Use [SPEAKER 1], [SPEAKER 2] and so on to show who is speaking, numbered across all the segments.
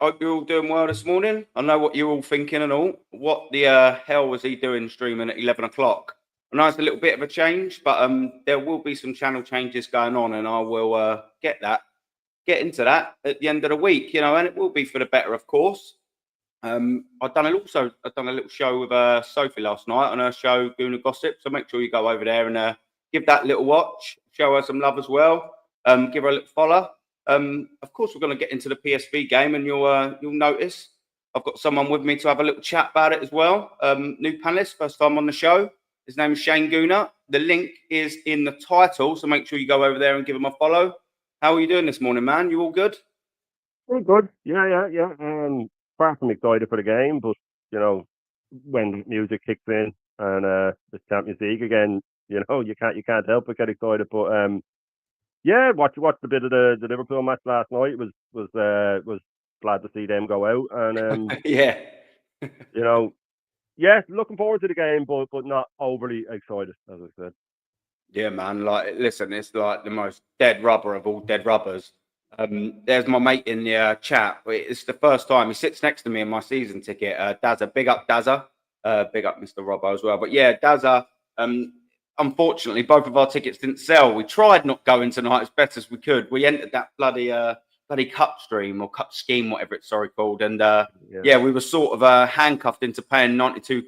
[SPEAKER 1] Hope you're all doing well this morning. I know what you're all thinking and all. What the hell was he doing streaming at 11 o'clock? I know it's a little bit of a change, but there will be some channel changes going on, and I will get into that at the end of the week, and it will be for the better, of course. I've done a little show with Sophie last night on her show, Guna Gossip. So make sure you go over there and give that little watch, show her some love as well. Give her a little follow. Of course, we're going to get into the PSV game, and you'll notice I've got someone with me to have a little chat about it as well. New panelist, first time on the show. His name is Shane Guna. The link is in the title, so make sure you go over there and give him a follow. How are you doing this morning, man? You all good?
[SPEAKER 2] Very good. Yeah. Far from excited for the game, but when music kicks in and the Champions League again, you can't help but get excited. But watched a bit of the Liverpool match last night. Was glad to see them go out, and
[SPEAKER 1] yeah.
[SPEAKER 2] Looking forward to the game, but not overly excited, as I said.
[SPEAKER 1] Yeah, man. Like, listen, it's like the most dead rubber of all dead rubbers. There's my mate in the chat. It's the first time he sits next to me in my season ticket. Dazza, big up Dazza. Big up Mr. Robbo as well. But yeah, Dazza. Unfortunately, both of our tickets didn't sell. We tried not going tonight as best as we could. We entered that bloody cup stream or cup scheme, whatever it's called, and we were sort of handcuffed into paying 92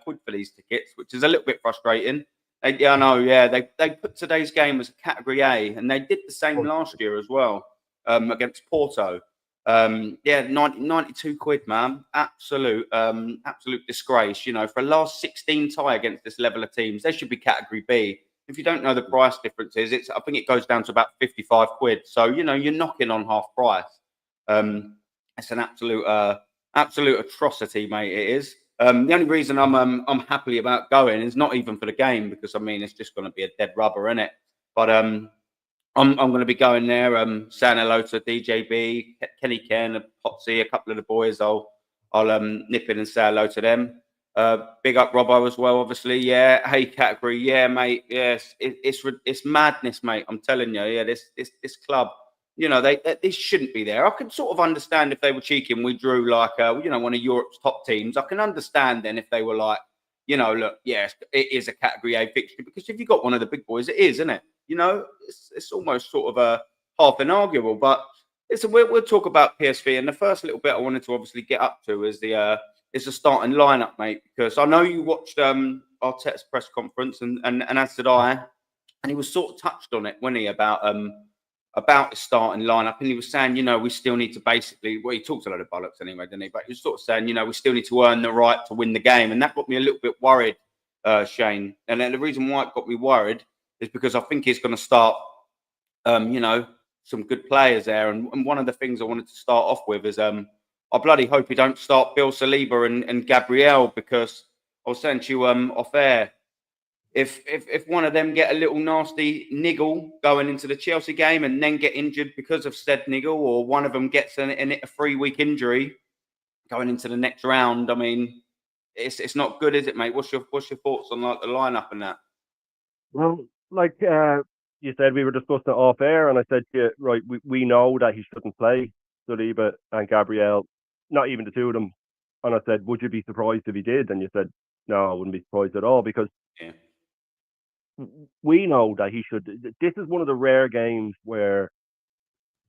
[SPEAKER 1] quid for these tickets, which is a little bit frustrating. I know. Yeah, they put today's game as a Category A, and they did the same last year as well. Against Porto. 92 quid, man. Absolute disgrace. For a last 16 tie against this level of teams, they should be Category B. If you don't know the price differences, I think it goes down to about 55 quid. So, you're knocking on half price. It's an absolute atrocity, mate. It is. The only reason I'm happy about going is not even for the game, because it's just going to be a dead rubber, innit? But I'm going to be going there, saying hello to DJB, Kenny Ken, Potsy, a couple of the boys. I'll nip in and say hello to them. Big up Robbo as well, obviously. Yeah, hey Category, yeah, mate. Yes, it's madness, mate. I'm telling you, yeah, this club, they shouldn't be there. I could sort of understand if they were cheeky and we drew like one of Europe's top teams. I can understand then if they were like, look, yes, it is a Category A fixture, because if you got one of the big boys, it is, isn't it? It's almost sort of a half inarguable. But we'll talk about PSV, and the first little bit I wanted to obviously get up to is the starting lineup, mate, because I know you watched Arteta's press conference, and as did I, and he was sort of touched on it, wasn't he, about his starting lineup, and he was saying, we still need to basically, well, he talked a lot of bollocks anyway, didn't he? But he was sort of saying, we still need to earn the right to win the game, and that got me a little bit worried, Shane. And then the reason why it got me worried is because I think he's going to start, some good players there. And one of the things I wanted to start off with is I bloody hope he don't start Bill Saliba and Gabriel, because I was saying to you off air, if one of them get a little nasty niggle going into the Chelsea game and then get injured because of said niggle, or one of them gets a 3-week injury going into the next round, it's not good, is it, mate? What's your thoughts on like the lineup and that?
[SPEAKER 2] Well, like you said, we were discussing it off air, and I said to you, right, we know that he shouldn't play Saliba and Gabriel, not even the two of them. And I said, would you be surprised if he did? And you said, no, I wouldn't be surprised at all, because we know that he should. This is one of the rare games where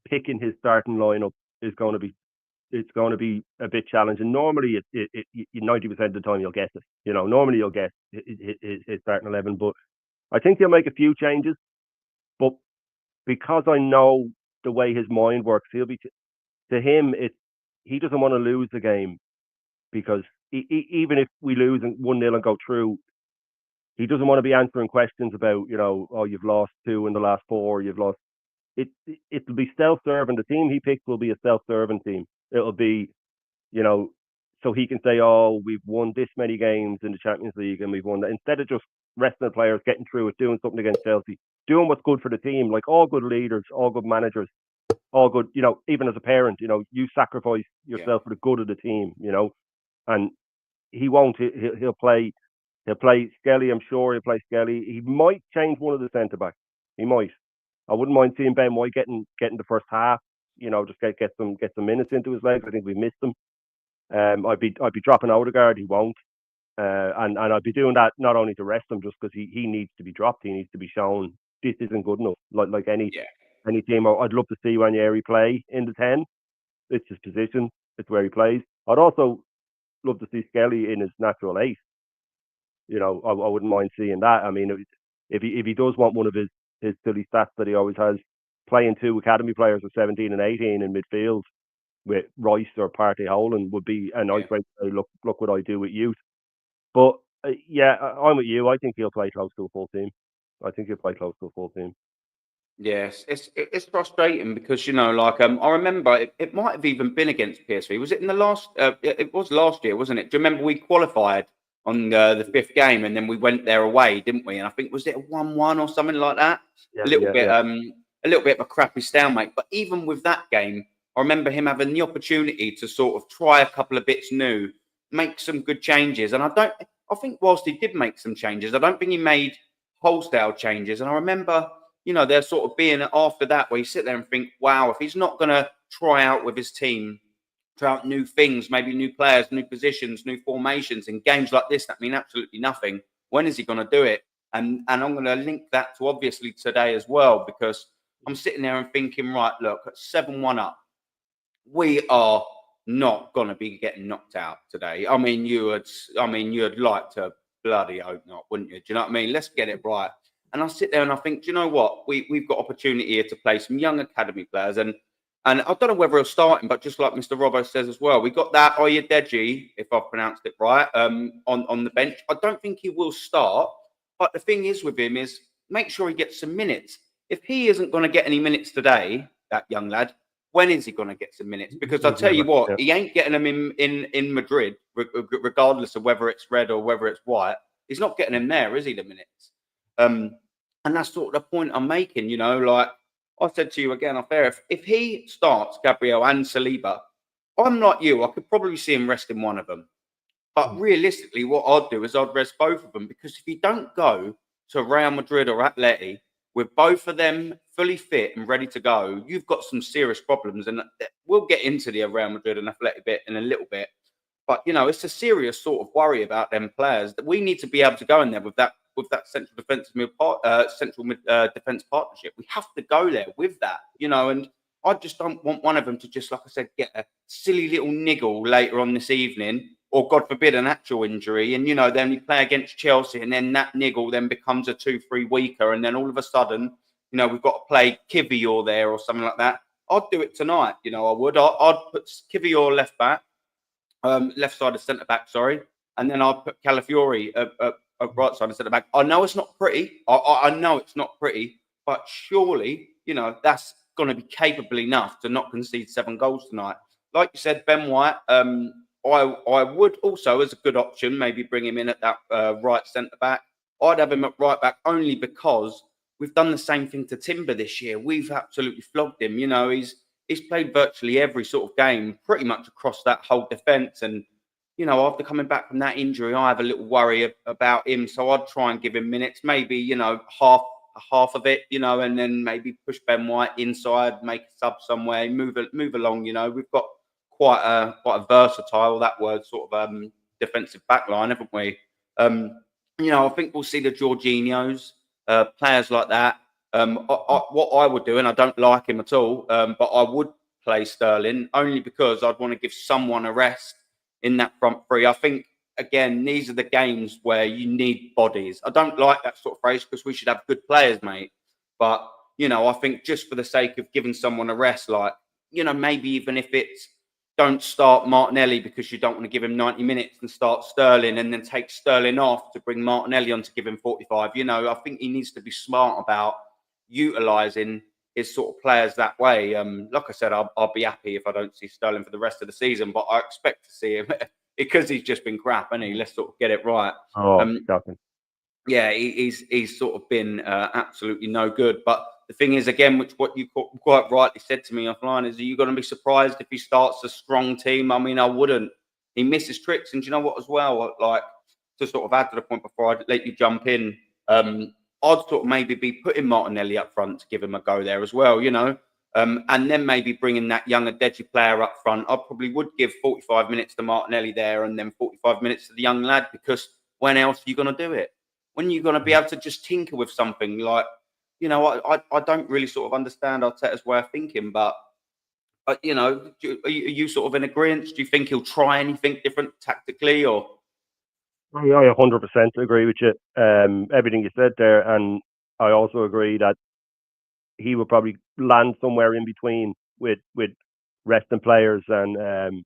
[SPEAKER 2] picking his starting lineup is going to be, it's going to be a bit challenging. Normally, 90% of the time you'll guess it. Normally you'll guess his starting 11, but I think he'll make a few changes. But because I know the way his mind works, he'll be to him. He doesn't want to lose the game, because even if we lose 1-0 and go through, he doesn't want to be answering questions about, oh, you've lost 2 in the last 4, you've lost. It'll be self-serving. The team he picks will be a self-serving team. It'll be, so he can say, oh, we've won this many games in the Champions League and we've won that. Instead of just resting the players, getting through it, doing something against Chelsea, doing what's good for the team, like all good leaders, all good managers, all good, even as a parent, you sacrifice yourself for the good of the team, and he won't. He'll play Skelly, I'm sure he'll play Skelly. He might change one of the centre-backs. He might. I wouldn't mind seeing Ben White getting the first half. just get some minutes into his legs. I think we missed them. I'd be dropping Odegaard. He won't. And I'd be doing that not only to rest him, just because he needs to be dropped. He needs to be shown this isn't good enough. Like any team, I'd love to see Ranieri play in the 10. It's his position. It's where he plays. I'd also love to see Skelly in his natural 8. I wouldn't mind seeing that. I mean, if he does want one of his silly stats that he always has, playing 2 academy players of 17 and 18 in midfield with Rice or Partey Holland would be a nice way to say, look what I do with youth. But I'm with you. I think he'll play close to a full team.
[SPEAKER 1] Yes, it's frustrating because I remember it might have even been against PSV. Was it in the last? It was last year, wasn't it? Do you remember we qualified on the 5th game and then we went there away, didn't we? And I think was it a 1-1 or something like that?
[SPEAKER 2] Yeah,
[SPEAKER 1] a little bit of a crappy stalemate. But even with that game, I remember him having the opportunity to sort of try a couple of bits new, make some good changes. And I think whilst he did make some changes, I don't think he made wholesale changes. And I remember, there sort of being after that where you sit there and think, wow, if he's not going to try out with his team, try out new things, maybe new players, new positions, new formations in games like this that mean absolutely nothing, when is he going to do it? And I'm going to link that to obviously today as well, because I'm sitting there and thinking, right, look, at 7-1 up, we are not going to be getting knocked out today. I mean, you'd like to bloody hope not, wouldn't you? Do you know what I mean? Let's get it right. And I sit there and I think, do you know what? We've got opportunity here to play some young academy players. And I don't know whether he'll start him, but just like Mr. Robbo says as well, we got that Oyedeji, if I've pronounced it right, on the bench. I don't think he will start. But the thing is with him is make sure he gets some minutes. If he isn't going to get any minutes today, that young lad, when is he going to get some minutes? Because I'll tell you what, he ain't getting them in Madrid, regardless of whether it's red or whether it's white. He's not getting them there, is he, the minutes? And that's sort of the point I'm making, like I said to you again off air, if he starts Gabriel and Saliba, I'm like you, I could probably see him resting one of them. But realistically, what I'd do is I'd rest both of them, because if you don't go to Real Madrid or Atleti with both of them fully fit and ready to go, you've got some serious problems. And we'll get into the Real Madrid and Athletic bit in a little bit. But, it's a serious sort of worry about them players that we need to be able to go in there with that central defense defense partnership. We have to go there with that, and I just don't want one of them to just, like I said, get a silly little niggle later on this evening, or God forbid an actual injury, and then we play against Chelsea and then that niggle then becomes a 2-3 weeker, and then all of a sudden we've got to play Kivior there or something like that. I'd do it tonight, I would. I'd put Kivior left side of centre back, and then I'd put Calafiori right side of centre back. I know it's not pretty. I know it's not pretty, but surely that's going to be capable enough to not concede 7 goals tonight. Like you said, Ben White. I would also, as a good option, maybe bring him in at that right centre back. I'd have him at right back only because we've done the same thing to Timber this year. We've absolutely flogged him. He's played virtually every sort of game, pretty much across that whole defence. And after coming back from that injury, I have a little worry about him. So I'd try and give him minutes, maybe half of it, and then maybe push Ben White inside, make a sub somewhere, move along. We've got quite a versatile, that word, sort of defensive backline, haven't we? I think we'll see the Jorginhos, players like that. What I would do, and I don't like him at all, but I would play Sterling only because I'd want to give someone a rest in that front three. I think, again, these are the games where you need bodies. I don't like that sort of phrase because we should have good players, mate. But, I think just for the sake of giving someone a rest, like, maybe even if it's don't start Martinelli because you don't want to give him 90 minutes and start Sterling and then take Sterling off to bring Martinelli on to give him 45. I think he needs to be smart about utilising his sort of players that way. Like I said, I'll be happy if I don't see Sterling for the rest of the season, but I expect to see him because he's just been crap, hasn't he? Let's sort of get it right. Yeah, he's sort of been absolutely no good. But the thing is, again, what you quite rightly said to me offline, is, are you going to be surprised if he starts a strong team? I mean, I wouldn't. He misses tricks. And do you know what as well? Like, to sort of add to the point before I let you jump in, I'd sort of maybe be putting Martinelli up front to give him a go there as well, And then maybe bringing that younger, deadly player up front. I probably would give 45 minutes to Martinelli there and then 45 minutes to the young lad, because when else are you going to do it? When are you going to be able to just tinker with something like, I don't really sort of understand Arteta's way of thinking, but, are you sort of in agreement? Do you think he'll try anything different tactically, or?
[SPEAKER 2] I 100% agree with you. Everything you said there, and I also agree that he will probably land somewhere in between with resting players and.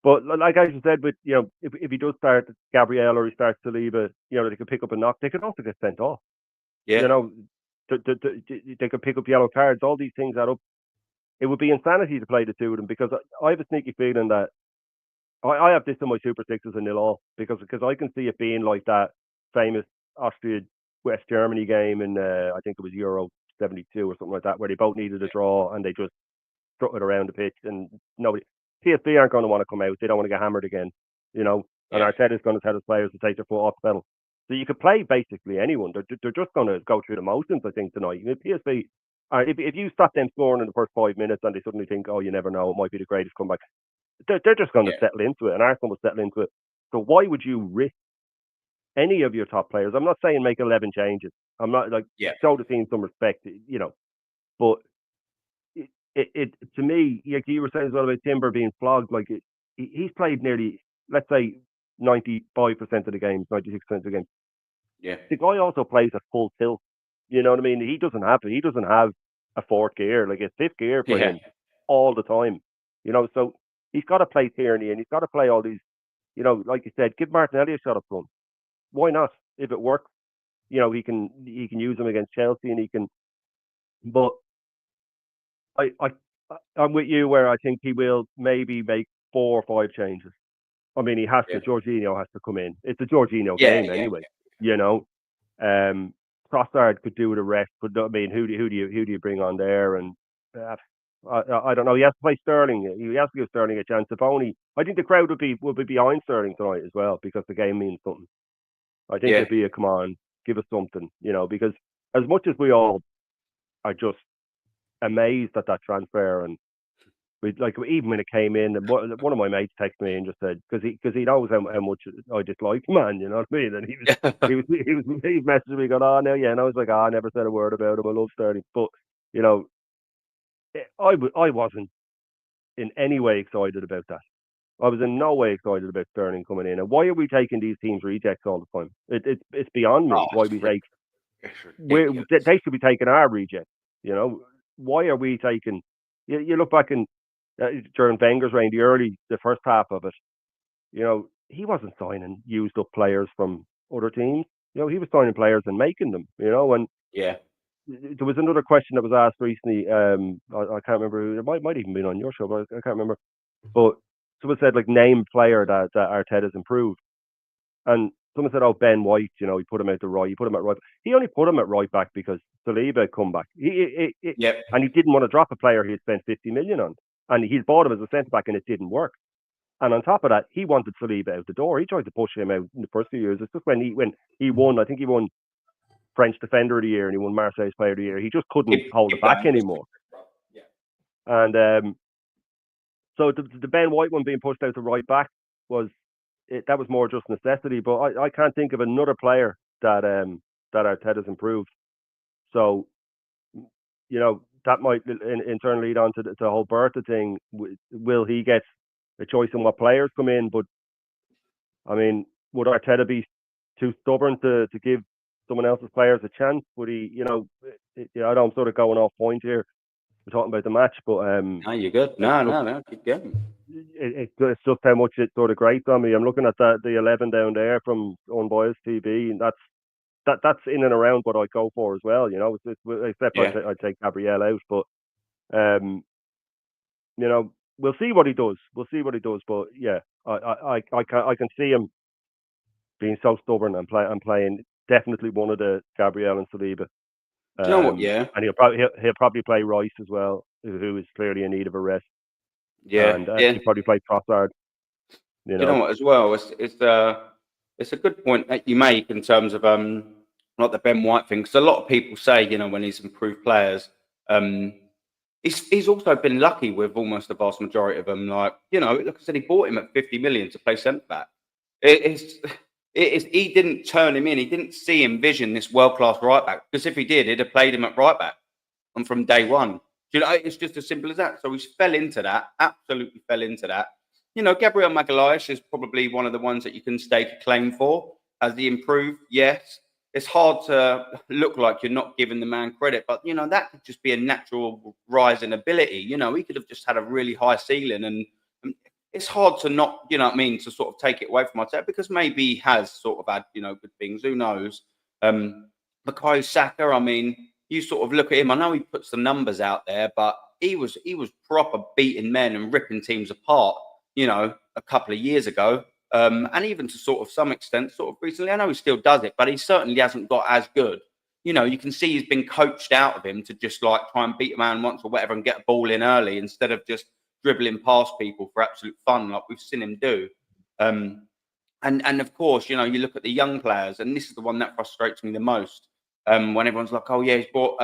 [SPEAKER 2] But like I just said, with if he does start Gabriel or he starts Saliba, they could pick up a knock. They could also get sent off.
[SPEAKER 1] Yeah.
[SPEAKER 2] They could pick up yellow cards. All these things add up. It would be insanity to play the two of them, because I have a sneaky feeling that I have this in my Super Sixes and 0-0, because I can see it being like that famous Austria West Germany game in I think it was Euro 72 or something like that, where they both needed a draw and they just strutted around the pitch, and nobody. PSV aren't going to want to come out. They don't want to get hammered again, And Arteta's going to tell his players to take their foot off the pedal. So you could play basically anyone. They're just going to go through the motions, I think, tonight. PSV, if you stop them scoring in the first 5 minutes and they suddenly think, oh, you never know, it might be the greatest comeback, they're just going to settle into it, and Arsenal will settle into it. So why would you risk any of your top players? I'm not saying make 11 changes. I'm not show the team some respect, But it to me, like you were saying as well about Timber being flogged, he's played nearly, let's say, 95% of the games, 96% of the games.
[SPEAKER 1] Yeah.
[SPEAKER 2] The guy also plays at full tilt. You know what I mean? He doesn't have a fourth gear, like a fifth gear for him all the time. So he's got to play Tierney and he's got to play all these. Like you said, give Martinelli a shot up front. Why not? If it works, he can use him against Chelsea, and he can. But I'm with you where I think he will maybe make 4 or 5 changes. I mean, he has to. Jorginho has to come in. It's a Jorginho game anyway. Trossard could do with a rest, but I mean, who do you bring on there? And I don't know. He has to play Sterling. He has to give Sterling a chance. If only, I think the crowd would be behind Sterling tonight as well, because the game means something. I think it'd be a come on, give us something, because as much as we all are just amazed at that transfer, and even when it came in, and one of my mates texted me and just said, because he knows how much I dislike man, you know what I mean? And he was messaging me going, oh no, yeah, and I was like, I never said a word about him. I love Sterling, but I wasn't in any way excited about that. I was in no way excited about Sterling coming in. And why are we taking these teams' rejects all the time? It's beyond me why we take. They should be taking our rejects. Why are we taking? You look back in during Wenger's reign, the first half of it. He wasn't signing used up players from other teams. He was signing players and making them. And there was another question that was asked recently. I can't remember. It might even been on your show, but I can't remember. But someone said, name player that Arteta's improved, and someone said, oh, Ben White. He put him out the right. He put him at right. He only put him at right back because Saliba had come back. And he didn't want to drop a player he had spent 50 million on, and he bought him as a centre back, and it didn't work. And on top of that, he wanted Saliba out the door. He tried to push him out in the first few years. It's just when he won. I think he won French Defender of the Year and he won Marseille's Player of the Year. He just couldn't hold it back anymore. And so the Ben White one being pushed out to right back that was more just necessity. But I can't think of another player that Arteta's improved. So that might in turn lead on to the whole Bertha thing. Will he get a choice in what players come in? But I mean, would Arteta be too stubborn to give someone else's players a chance? Would he? I know I'm sort of going off point here. We're talking about the match, but
[SPEAKER 1] no, you're good. No, keep going.
[SPEAKER 2] It's just how much it sort of grates on me. I'm looking at the 11 down there from Unbiased TV, and that's in and around what I go for as well. Except I'd take Gabriel out, but we'll see what he does. But yeah, I can see him being so stubborn and playing definitely one of the Gabriel and Saliba.
[SPEAKER 1] Do you know what? Yeah,
[SPEAKER 2] and he'll probably play Rice as well, who is clearly in need of a rest.
[SPEAKER 1] Yeah,
[SPEAKER 2] and he'll probably play Trossard.
[SPEAKER 1] You know what? As well, it's a good point that you make in terms of not the Ben White thing, because a lot of people say when he's improved players, he's also been lucky with almost the vast majority of them. Like, like I said, he bought him at 50 million to play centre back. It's he didn't turn him in. He didn't see him vision this world class right back, because if he did, he'd have played him at right back and from day one. It's just as simple as that. So he fell into that. Absolutely fell into that. Gabriel Magalhaes is probably one of the ones that you can stake a claim for. Has he improved? Yes. It's hard to look like you're not giving the man credit, but that could just be a natural rise in ability. He could have just had a really high ceiling, and it's hard to not, to sort of take it away from myself, because maybe he has sort of had, good things. Who knows? Bukayo Saka, I mean, you sort of look at him. I know he put some numbers out there, but he was proper beating men and ripping teams apart, a couple of years ago. And even to sort of some extent, sort of recently. I know he still does it, but he certainly hasn't got as good. You can see he's been coached out of him to just like try and beat a man once or whatever and get a ball in early, instead of just dribbling past people for absolute fun like we've seen him do. And of course, you look at the young players, and this is the one that frustrates me the most. When everyone's like, "Oh yeah, he's brought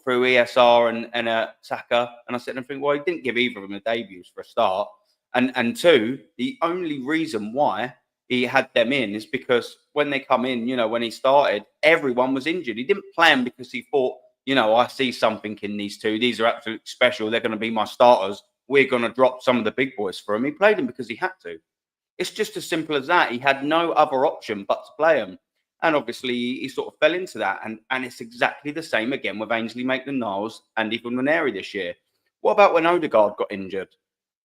[SPEAKER 1] through ESR and Saka," and I sit and think, well, he didn't give either of them a debuts for a start, and two, the only reason why he had them in is because when they come in, when he started, everyone was injured. He didn't play them because he thought, I see something in these two. These are absolutely special. They're going to be my starters. We're going to drop some of the big boys for him. He played them because he had to. It's just as simple as that. He had no other option but to play them. And obviously, he sort of fell into that. And it's exactly the same again with Ainsley Maitland-Niles and even Ranieri this year. What about when Odegaard got injured?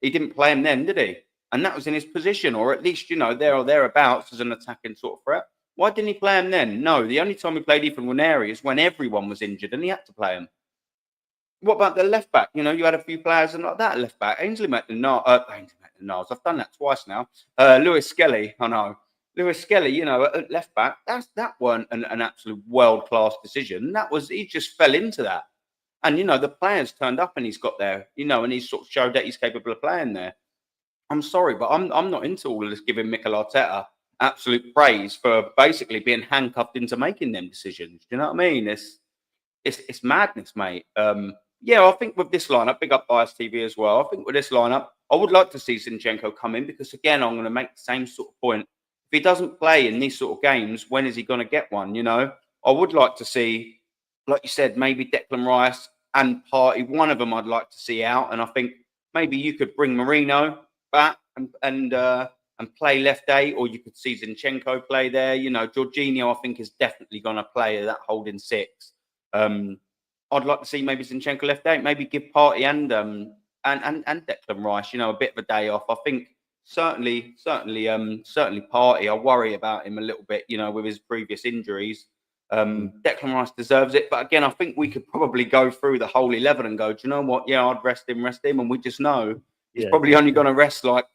[SPEAKER 1] He didn't play him then, did he? And that was in his position, or at least, there or thereabouts as an attacking sort of threat. Why didn't he play him then? No, the only time he played Ethan Ranieri is when everyone was injured and he had to play him. What about the left back? You had a few players and like that left back. Ainsley Maitland-Niles. I've done that twice now. Lewis Skelly. I know. Lewis Skelly, at left back, that weren't an absolute world-class decision. He just fell into that. And, the players turned up and he's got there, and he's sort of showed that he's capable of playing there. I'm sorry, but I'm not into all of this giving Mikel Arteta absolute praise for basically being handcuffed into making them decisions. Do you know what I mean? It's madness, mate. I think with this lineup, big up Bias TV as well. I think with this lineup, I would like to see Zinchenko come in, because again, I'm going to make the same sort of point. If he doesn't play in these sort of games, when is he going to get one? I would like to see, like you said, maybe Declan Rice and Partey. One of them I'd like to see out, and I think maybe you could bring Marino back and play left eight, or you could see Zinchenko play there. Jorginho, I think, is definitely going to play that holding six. I'd like to see maybe Zinchenko left eight, maybe give Partey and Declan Rice, a bit of a day off. I think certainly Partey. I worry about him a little bit, with his previous injuries. Declan Rice deserves it, but again, I think we could probably go through the whole 11 and go, do you know what? Yeah, I'd rest him, and we just know he's probably only going to rest like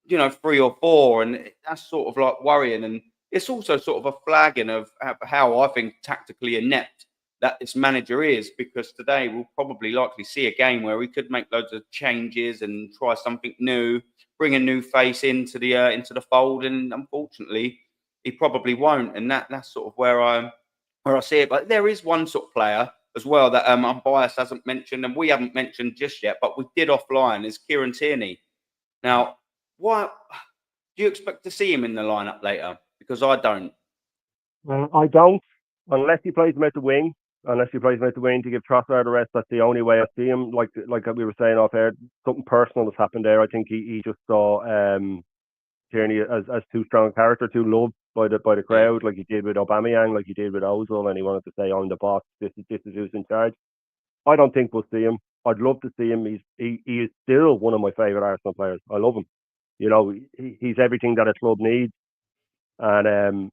[SPEAKER 1] 3 or 4, and that's sort of like worrying. And it's also sort of a flagging of how I think tactically inept that this manager is, because today we'll probably likely see a game where we could make loads of changes and try something new, bring a new face into the fold, and unfortunately he probably won't. And that's sort of where I see it. But there is one sort of player as well that our Bias hasn't mentioned, and we haven't mentioned just yet, but we did offline, is Kieran Tierney. Now, what do you expect to see him in the lineup later? Because I don't.
[SPEAKER 2] I don't, unless he plays him at the wing. Unless he plays him at the wing to give Trossard a rest, that's the only way I see him. Like we were saying off air, something personal has happened there. I think he just saw Tierney as too strong a character, too loved by the crowd, like he did with Aubameyang, like he did with Ozil, and he wanted to say, "I'm the boss. This is who's in charge." I don't think we'll see him. I'd love to see him. He is still one of my favourite Arsenal players. I love him. He's everything that a club needs, and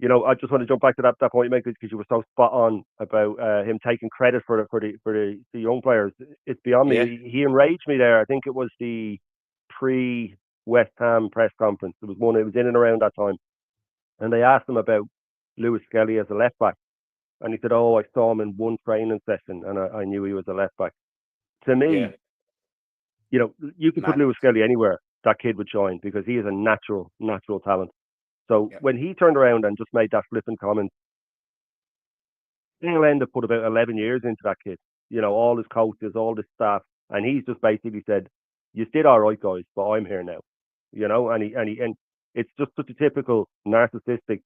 [SPEAKER 2] I just want to jump back to that point you make, because you were so spot on about him taking credit for the young players. It's beyond me. He enraged me there. I think it was the pre-West Ham press conference. There was one. It was in and around that time, and they asked him about Lewis Skelly as a left back, and he said, "Oh, I saw him in one training session, and I knew he was a left back." To me, you could put Lewis Skelly anywhere. That kid would shine, because he is a natural talent. So when he turned around and just made that flippant comment, England have put about 11 years into that kid. all his coaches, all his staff, and he's just basically said, "You did all right, guys, but I'm here now," and it's just such a typical narcissistic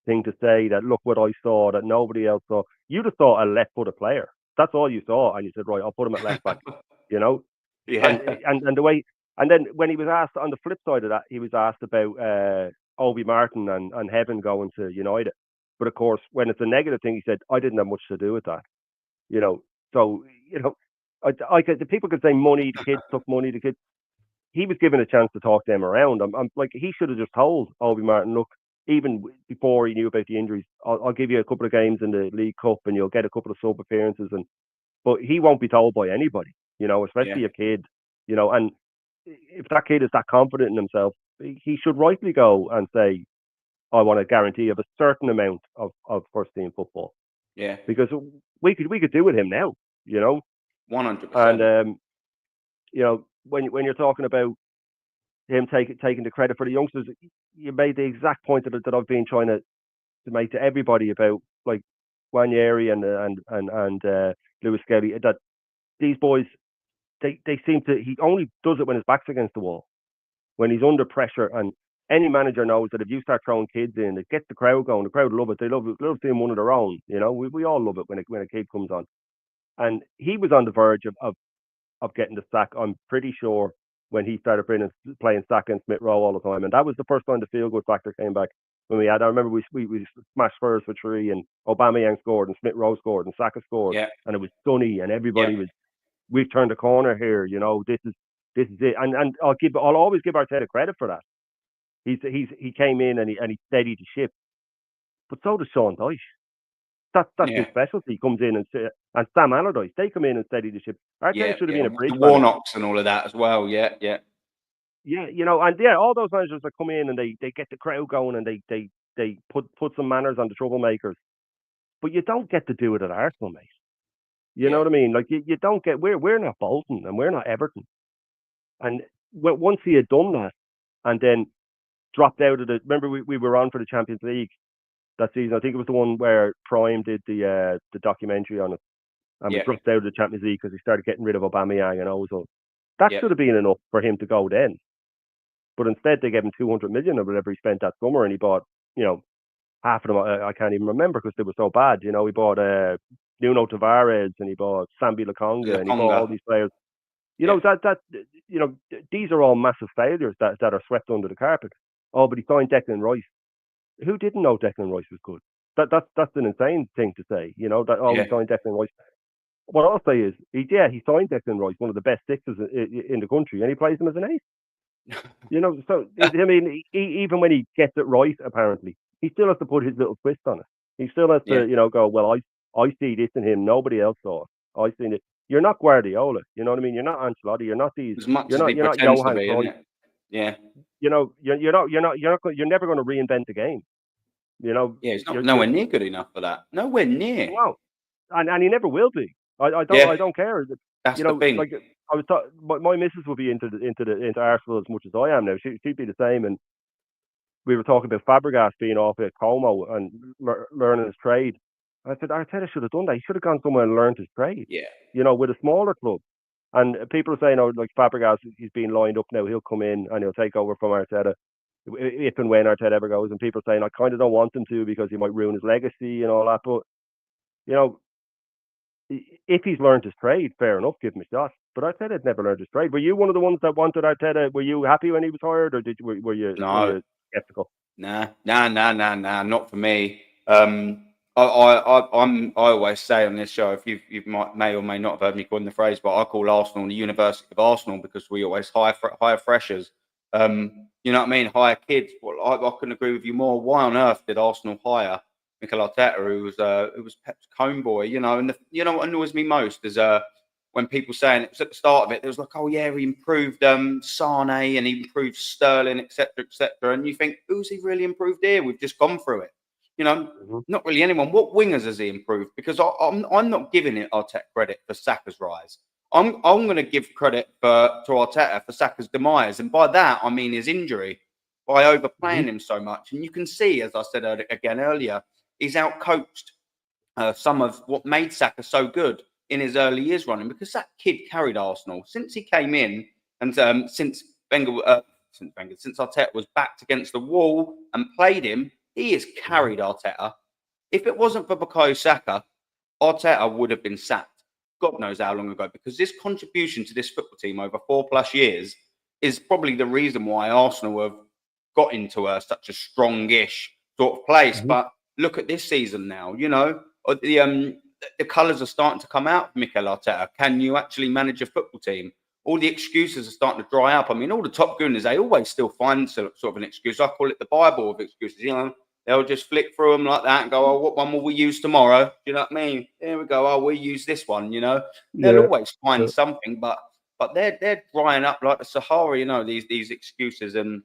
[SPEAKER 2] thing to say that, look what I saw that nobody else saw. You just saw a left-footed player. That's all you saw, and you said, right, I'll put him at left back. And
[SPEAKER 1] Yeah.
[SPEAKER 2] the way, and then when he was asked on the flip side of that, he was asked about Obi Martin and Heaven going to United. But of course, when it's a negative thing, he said, I didn't have much to do with that. So the people could say money, the kids took money, the kids. He was given a chance to talk them around. I'm like, he should have just told Obi Martin, look, even before he knew about the injuries, I'll give you a couple of games in the League Cup and you'll get a couple of sub appearances. But he won't be told by anybody, especially a kid, and if that kid is that confident in himself, he should rightly go and say, I want a guarantee of a certain amount of first team football.
[SPEAKER 1] Yeah.
[SPEAKER 2] Because we could do with him now,
[SPEAKER 1] 100%.
[SPEAKER 2] And when you're talking about him taking the credit for the youngsters, you made the exact point that I've been trying to make to everybody about, like Wanyeri and Lewis Skelly, that these boys, they seem to, he only does it when his back's against the wall, when he's under pressure. And any manager knows that if you start throwing kids in, it gets the crowd going. The crowd love it. They love seeing one of their own. We all love it when a kid comes on. And he was on the verge of getting the sack, I'm pretty sure, when he started playing Saka and Smith Rowe all the time. And that was the first time the feel-good factor came back. I remember we smashed Spurs for 3, and Aubameyang scored, and Smith Rowe scored, and Saka scored, and it was sunny, and everybody was, we've turned a corner here, this is it. And I'll always give Arteta credit for that. He came in and he steadied the ship, but so does Sean Dyche. That's his specialty. He comes in and Sam Allardyce, they come in and steady the ship. Arteta should have been a bridge
[SPEAKER 1] the Warnocks and all of that as well. Yeah.
[SPEAKER 2] And all those managers that come in and they get the crowd going and they put some manners on the troublemakers, but you don't get to do it at Arsenal, mate. You know what I mean? Like you don't get. We're not Bolton and we're not Everton. And once he had done that, and then dropped out of the. Remember we were on for the Champions League that season. I think it was the one where Prime did the documentary on it, and we dropped out of the Champions League because he started getting rid of Aubameyang and Ozil. That should have been enough for him to go then, but instead they gave him 200 million or whatever he spent that summer, and he bought half of them. I can't even remember because they were so bad. He bought Nuno Tavares and he bought Sambi Lokonga and he bought all these players. These are all massive failures that are swept under the carpet. Oh, but he signed Declan Rice. Who didn't know Declan Rice was good? That's an insane thing to say. He signed Declan Rice. What I'll say is, he signed Declan Rice, one of the best sixes in the country, and he plays him as an ace. So I mean, even when he gets it right, apparently, he still has to put his little twist on it. He still has to, go, well, I see this in him. Nobody else saw it. I seen it. You're not Guardiola. You know what I mean? You're not Ancelotti. You're not these.
[SPEAKER 1] As much
[SPEAKER 2] you're
[SPEAKER 1] as
[SPEAKER 2] not
[SPEAKER 1] Johan
[SPEAKER 2] Cruyff.
[SPEAKER 1] Yeah.
[SPEAKER 2] You're never going to reinvent the game.
[SPEAKER 1] He's nowhere near good enough for that. Nowhere near.
[SPEAKER 2] No, and he never will be. I don't care.
[SPEAKER 1] That's the thing.
[SPEAKER 2] Like I was my missus will be into Arsenal as much as I am now. She'd be the same. And we were talking about Fabregas being off at Como and learning his trade. I said Arteta should have done that. He should have gone somewhere and learned his trade.
[SPEAKER 1] Yeah.
[SPEAKER 2] With a smaller club. And people are saying, like Fabregas, he's being lined up now. He'll come in and he'll take over from Arteta if and when Arteta ever goes. And people are saying, I kind of don't want him to because he might ruin his legacy and all that. But if he's learned his trade, fair enough, give him a shot. But Arteta had never learned his trade. Were you one of the ones that wanted Arteta? Were you happy when he was hired, or were you skeptical?
[SPEAKER 1] Nah, not for me. I always say on this show, if you may or may not have heard me coin the phrase, but I call Arsenal the University of Arsenal because we always hire freshers. You know what I mean? Hire kids. Well, I couldn't agree with you more. Why on earth did Arsenal hire Mikel Arteta, who was Pep's home boy? And what annoys me most is when people saying it was at the start of it, it was like, oh yeah, he improved Sane and he improved Sterling, etc., etc. And you think, who's he really improved here? We've just gone through it. Not really anyone. What wingers has he improved? Because I'm not giving it Arteta credit for Saka's rise. I'm going to give credit to Arteta for Saka's demise, and by that I mean his injury, by overplaying him so much. And you can see, as I said again earlier, he's outcoached some of what made Saka so good. in his early years running, because that kid carried Arsenal since he came in, and since Arteta was backed against the wall and played him, he has carried Arteta. If it wasn't for Bukayo Saka, Arteta would have been sacked. God knows how long ago, because this contribution to this football team over 4+ years is probably the reason why Arsenal have got into such a strongish sort of place. But look at this season now, the colours are starting to come out of Mikel Arteta. Can you actually manage a football team? All the excuses are starting to dry up. I mean, all the top gooners, they always still find sort of an excuse. I call it the Bible of excuses, They'll just flick through them like that and go, oh, what one will we use tomorrow? Do you know what I mean? There we go. Oh, we'll use this one, They'll always find something, but they're drying up like the Sahara, these excuses. And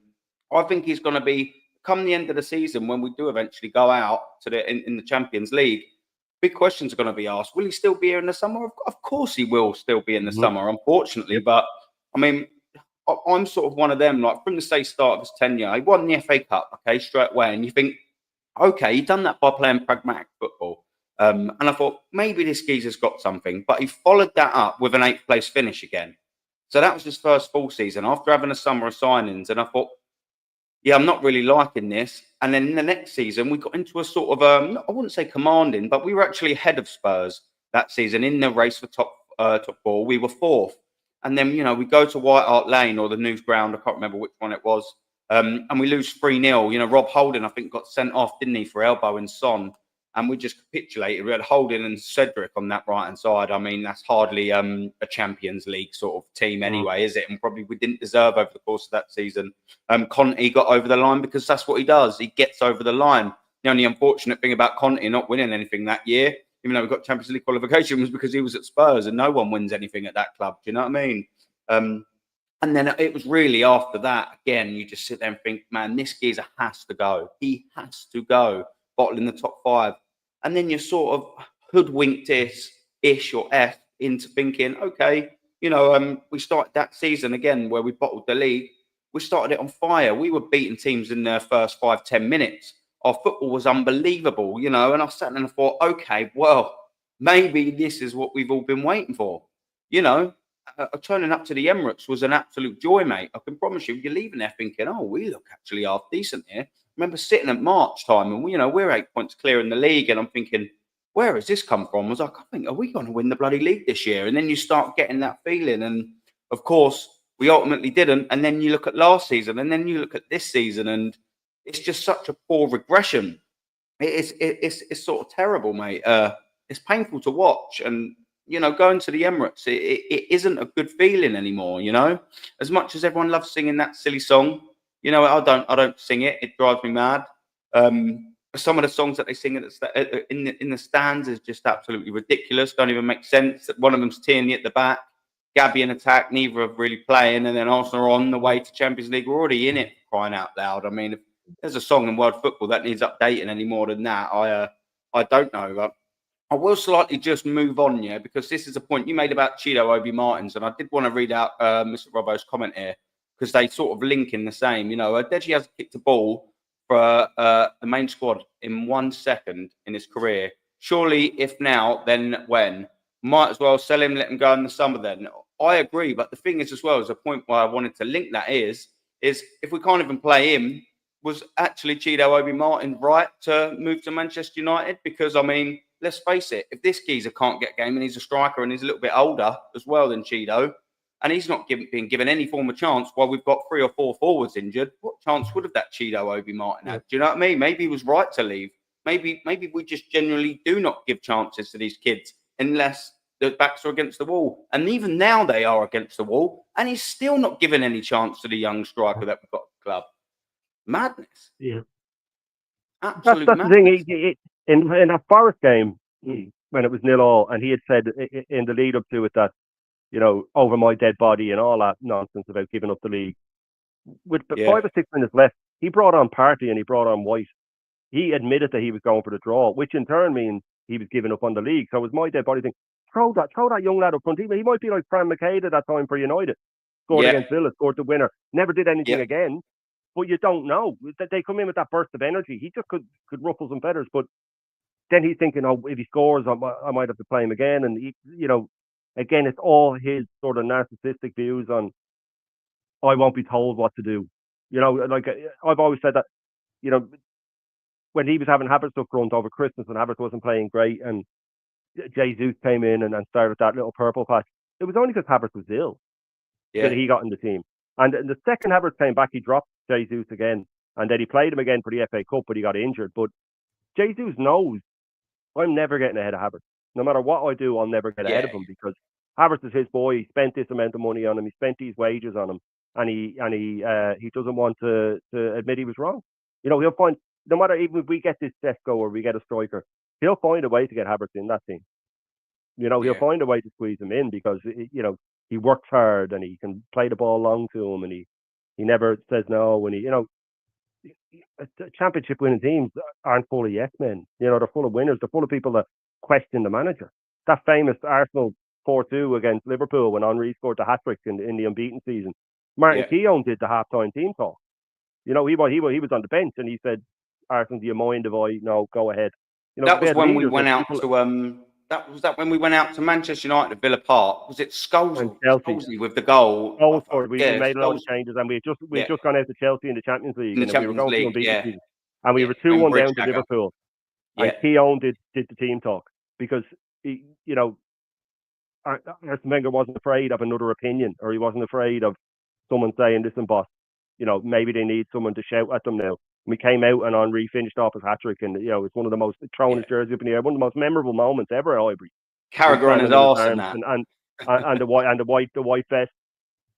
[SPEAKER 1] I think he's going to be, come the end of the season, when we do eventually go out to in the Champions League, big questions are going to be asked. Will he still be here in the summer? Of course he will still be in the summer, unfortunately. But, I mean, I'm sort of one of them, like from the start of his tenure, he won the FA Cup, okay, straight away. And you think, okay, he done that by playing pragmatic football. And I thought, maybe this geezer's got something. But he followed that up with an 8th place finish again. So that was his first full season after having a summer of signings. And I thought, yeah, I'm not really liking this. And then in the next season, we got into a sort of, I wouldn't say commanding, but we were actually ahead of Spurs that season in the race for top 4. We were 4th. And then, we go to White Hart Lane or the News Ground. I can't remember which one it was. And we lose 3-0. Rob Holding, I think, got sent off, didn't he, for elbowing Son. And we just capitulated. We had Holding and Cedric on that right-hand side. I mean, that's hardly a Champions League sort of team anyway, is it? And probably we didn't deserve over the course of that season. Conte got over the line because that's what he does. He gets over the line. The only unfortunate thing about Conte not winning anything that year, even though we got Champions League qualification, was because he was at Spurs and no one wins anything at that club. Do you know what I mean? And then it was really after that, again, you just sit there and think, man, this geezer has to go. He has to go, bottling the top 5. And then you're sort of hoodwinked ish or F into thinking, okay, we started that season again where we bottled the league. We started it on fire. We were beating teams in their first 5-10 minutes. Our football was unbelievable, and I sat there and I thought, okay, well, maybe this is what we've all been waiting for, turning up to the Emirates was an absolute joy, mate. I can promise you, you're leaving there thinking, oh, we look actually half decent here. I remember sitting at March time and we're 8 points clear in the league. And I'm thinking, where has this come from? I was like, I think, are we going to win the bloody league this year? And then you start getting that feeling. And of course, we ultimately didn't. And then you look at last season and then you look at this season and it's just such a poor regression. It's sort of terrible, mate. It's painful to watch. And going to the Emirates, it isn't a good feeling anymore, As much as everyone loves singing that silly song, I don't sing it. It drives me mad. Some of the songs that they sing in the stands is just absolutely ridiculous. Don't even make sense. One of them's Tierney at the back, Gabby in attack. Neither are really playing. And then Arsenal are on the way to Champions League. We're already in it, crying out loud. I mean, if there's a song in world football that needs updating any more than that, I don't know. But I will slightly just move on, because this is a point you made about Chido Obi Martins, and I did want to read out Mr. Robbo's comment here because they sort of link in the same. Deji has kicked a ball for the main squad in 1 second in his career. Surely, if now, then when? Might as well sell him, let him go in the summer then. I agree, but the thing is as well, is a point where I wanted to link that is if we can't even play him, was actually Chido Obi Martin right to move to Manchester United? Because, I mean, let's face it, if this geezer can't get game and he's a striker and he's a little bit older as well than Chido, and he's not being given any form of chance while we've got 3 or 4 forwards injured, what chance would have that Chido Obi Martin had? Do you know what I mean? Maybe he was right to leave. Maybe we just generally do not give chances to these kids unless the backs are against the wall. And even now they are against the wall, and he's still not giving any chance to the young striker that we've got at the club. Madness.
[SPEAKER 2] Yeah.
[SPEAKER 1] Absolute
[SPEAKER 2] that's
[SPEAKER 1] madness.
[SPEAKER 2] The thing. In that Forest game, when it was 0-0, and he had said in the lead up to it that, over my dead body and all that nonsense about giving up the league. With 5 or 6 minutes left, he brought on Partey and he brought on White. He admitted that he was going for the draw, which in turn means he was giving up on the league. So it was my dead body thing. Throw that young lad up front. He might be like Fran McCade at that time for United. Scored against Villa, scored the winner. Never did anything again. But you don't know. They come in with that burst of energy. He just could ruffle some feathers. But then he's thinking, oh, if he scores, I might have to play him again. And, again, it's all his sort of narcissistic views on, I won't be told what to do. Like I've always said that, when he was having Havertz up front over Christmas and Havertz wasn't playing great and Jesus came in and started that little purple patch, it was only because Havertz was ill that he got in the team. And the second Havertz came back, he dropped Jesus again. And then he played him again for the FA Cup, but he got injured. But Jesus knows I'm never getting ahead of Havertz. No matter what I do, I'll never get ahead of him because Havertz is his boy. He spent this amount of money on him. He spent these wages on him, and he doesn't want to admit he was wrong. He'll find, no matter, even if we get this Sesko or we get a striker, he'll find a way to get Havertz in that team. He'll find a way to squeeze him in because he works hard and he can play the ball long to him, and he never says no when championship winning teams aren't full of yes men. They're full of winners. They're full of people that question the manager. That famous Arsenal 4-2 against Liverpool when Henry scored the hat-trick in the unbeaten season. Martin Keown did the half-time team talk. He was on the bench and he said, Arsenal, do you mind if no, go ahead.
[SPEAKER 1] That was when we went out to was that when we went out to Manchester United at Villa Park? Was it Scholesy with the goal?
[SPEAKER 2] We made a lot of changes and we had just gone out to Chelsea in the Champions League.
[SPEAKER 1] We were going to unbeaten
[SPEAKER 2] season. And we were 2-1 down to Liverpool. And Keown did the team talk because Arsene Wenger wasn't afraid of another opinion, or he wasn't afraid of someone saying, listen, boss, maybe they need someone to shout at them now. We came out and Henry finished off his hat-trick, and it's one of the most, throwing his jersey up in the air, one of the most memorable moments ever at Highbury.
[SPEAKER 1] Carragher on his arse
[SPEAKER 2] and the white vest.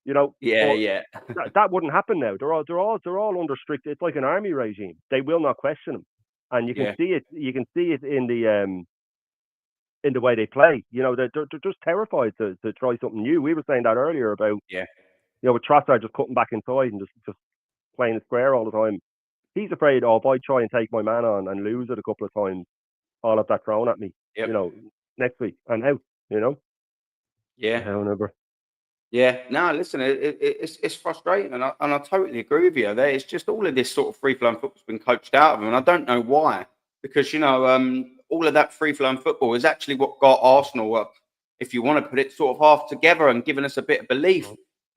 [SPEAKER 2] That wouldn't happen now. They're all under strict. It's like an army regime. They will not question them, and you can see it. You can see it in the way they play. They're just terrified to try something new. We were saying that earlier about with Trossard just cutting back inside and just playing the square all the time. He's afraid, if I try and take my man on and lose it a couple of times, I'll have that thrown at me, next week and out, Never.
[SPEAKER 1] Yeah, no, listen, it's frustrating, and I totally agree with you. It's just all of this sort of free-flowing football's been coached out of them, and I don't know why. Because all of that free-flowing football is actually what got Arsenal, if you want to put it, sort of half together and given us a bit of belief.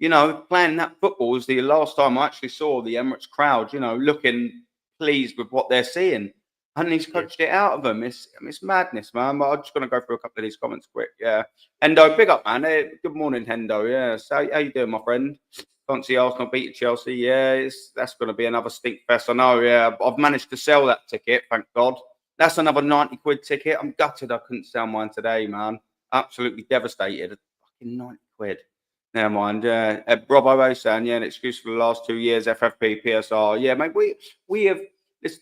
[SPEAKER 1] Playing that football is the last time I actually saw the Emirates crowd, looking pleased with what they're seeing. And he's coached it out of them. It's madness, man. I'm just going to go through a couple of these comments quick. Yeah. Hendo, big up, man. Hey, good morning, Hendo. Yeah. So how you doing, my friend? Can't see Arsenal beating Chelsea. Yeah, that's going to be another stink fest. I know, yeah. I've managed to sell that ticket, thank God. That's another 90 quid ticket. I'm gutted I couldn't sell mine today, man. Absolutely devastated. Fucking 90 quid. Never mind. Rob O saying, an excuse for the last 2 years, FFP, PSR. Yeah, mate, we have,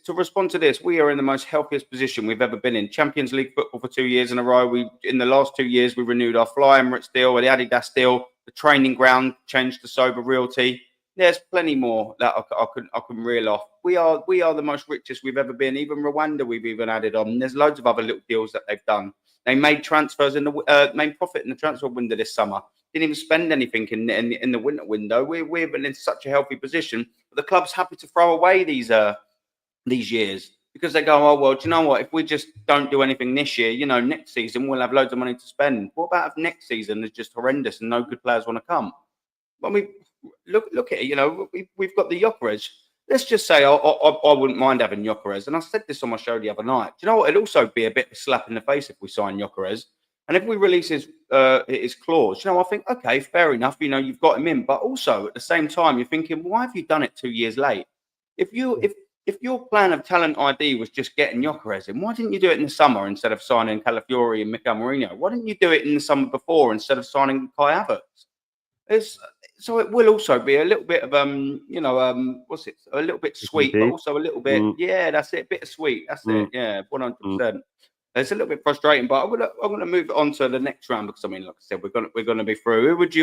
[SPEAKER 1] to respond to this, we are in the most healthiest position we've ever been in. Champions League football for 2 years in a row. In the last 2 years, we renewed our Fly Emirates deal, the Adidas deal, the training ground changed to Sober Realty. There's plenty more that I can reel off. We are the most richest we've ever been. Even Rwanda, we've even added on. There's loads of other little deals that they've done. They made transfers in the made profit in the transfer window this summer. Didn't even spend anything in the winter window. We've been in such a healthy position. But the club's happy to throw away these years because they go, oh well, do you know what? If we just don't do anything this year, next season we'll have loads of money to spend. What about if next season is just horrendous and no good players want to come? Well, look at it. We've got the Gyökeres. Let's just say I wouldn't mind having Gyökeres, and I said this on my show the other night. Do you know what? It'd also be a bit of a slap in the face if we sign Gyökeres. And if we release his clause, I think, okay, fair enough. You've got him in, but also at the same time, you're thinking, why have you done it 2 years late? If your plan of talent ID was just getting Gyökeres in, why didn't you do it in the summer instead of signing Calafiori and Miguel Mourinho? Why didn't you do it in the summer before instead of signing Kai Havertz? So it will also be a little bit of what's it? A little bit sweet, but also a little bit, that's it, bittersweet. That's it, 100%. It's a little bit frustrating, but I'm gonna move on to the next round because like I said, we're gonna be through. Who would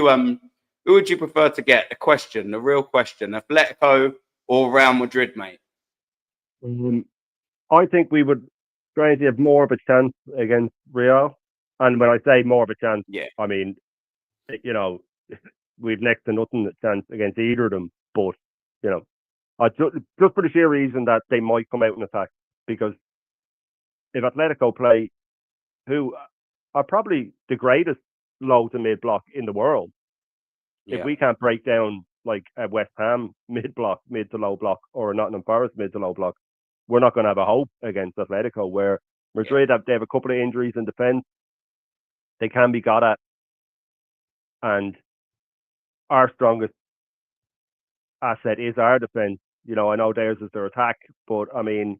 [SPEAKER 1] you prefer to get? The real question, Atletico or Real Madrid, mate?
[SPEAKER 2] I think we would try to have more of a chance against Real, and when I say more of a chance, I mean we've next to nothing chance against either of them. But just for the sheer reason that they might come out and attack because if Atletico play, who are probably the greatest low to mid block in the world, if we can't break down like a West Ham mid to low block, or a Nottingham Forest mid to low block, we're not going to have a hope against Atletico. Where Madrid they have a couple of injuries in defence, they can be got at, and our strongest asset is our defence. You know, I know theirs is their attack, but I mean,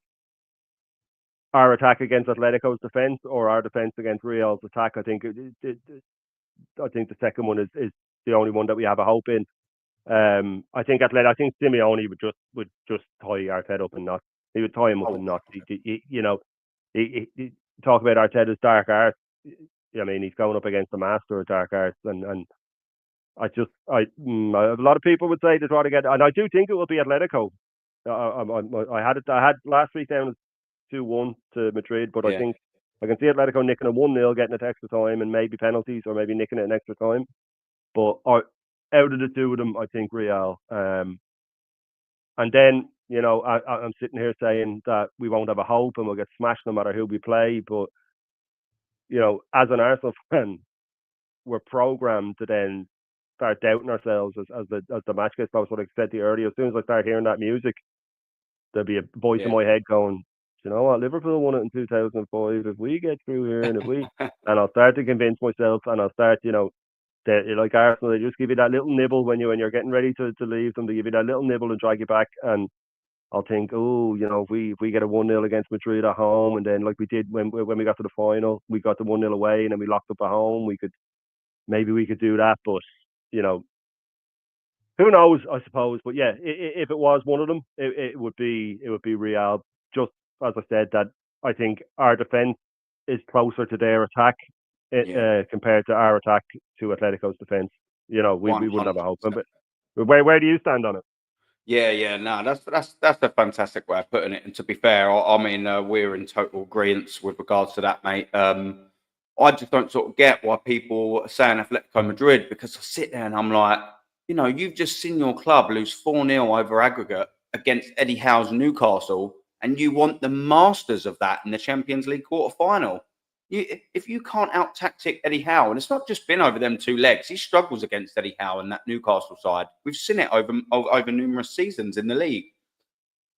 [SPEAKER 2] our attack against Atletico's defence or our defence against Real's attack, I think I think the second one is the only one that we have a hope in. I think Simeone would just tie Arteta up in knots. He would tie him up in knots. He talk about Arteta's dark arts. I mean, he's going up against the master of dark arts, and a lot of people would say to try to get, and I do think it will be Atletico. I had last week down as 2-1 to Madrid, but I think I can see Atletico nicking a 1-0, getting it to extra time, and maybe penalties, or maybe nicking it in extra time. But out of the two of them, I think Real. And then, you know, I'm sitting here saying that we won't have a hope and we'll get smashed no matter who we play. But, you know, as an Arsenal fan, we're programmed to then start doubting ourselves as the match gets close. What I said to you earlier, as soon as I start hearing that music, there'll be a voice in my head going, you know what, Liverpool won it in 2005. If we get through here, and I'll start to convince myself, and I'll start, you know, like Arsenal, they just give you that little nibble when you're getting ready to leave them. They give you that little nibble and drag you back, and I'll think, oh, you know, if we get a 1-0 against Madrid at home, and then like we did when we got to the final, we got the 1-0 away, and then we locked up at home. Maybe we could do that, but you know, who knows? I suppose, but yeah, if it was one of them, it would be Real. Just as I said, that I think our defense is closer to their attack. Compared to our attack to Atletico's defense, you know, we wouldn't have a hope. But where do you stand on it?
[SPEAKER 1] No, that's a fantastic way of putting it. And to be fair, I mean, we're in total agreement with regards to that, mate. I just don't sort of get why people are saying Atletico Madrid, because I sit there and I'm like, you know, you've just seen your club lose 4-0 over aggregate against Eddie Howe's Newcastle, and you want the masters of that in the Champions League quarter-final. If you can't out-tactic Eddie Howe, and it's not just been over them two legs, he struggles against Eddie Howe and that Newcastle side. We've seen it over numerous seasons in the league.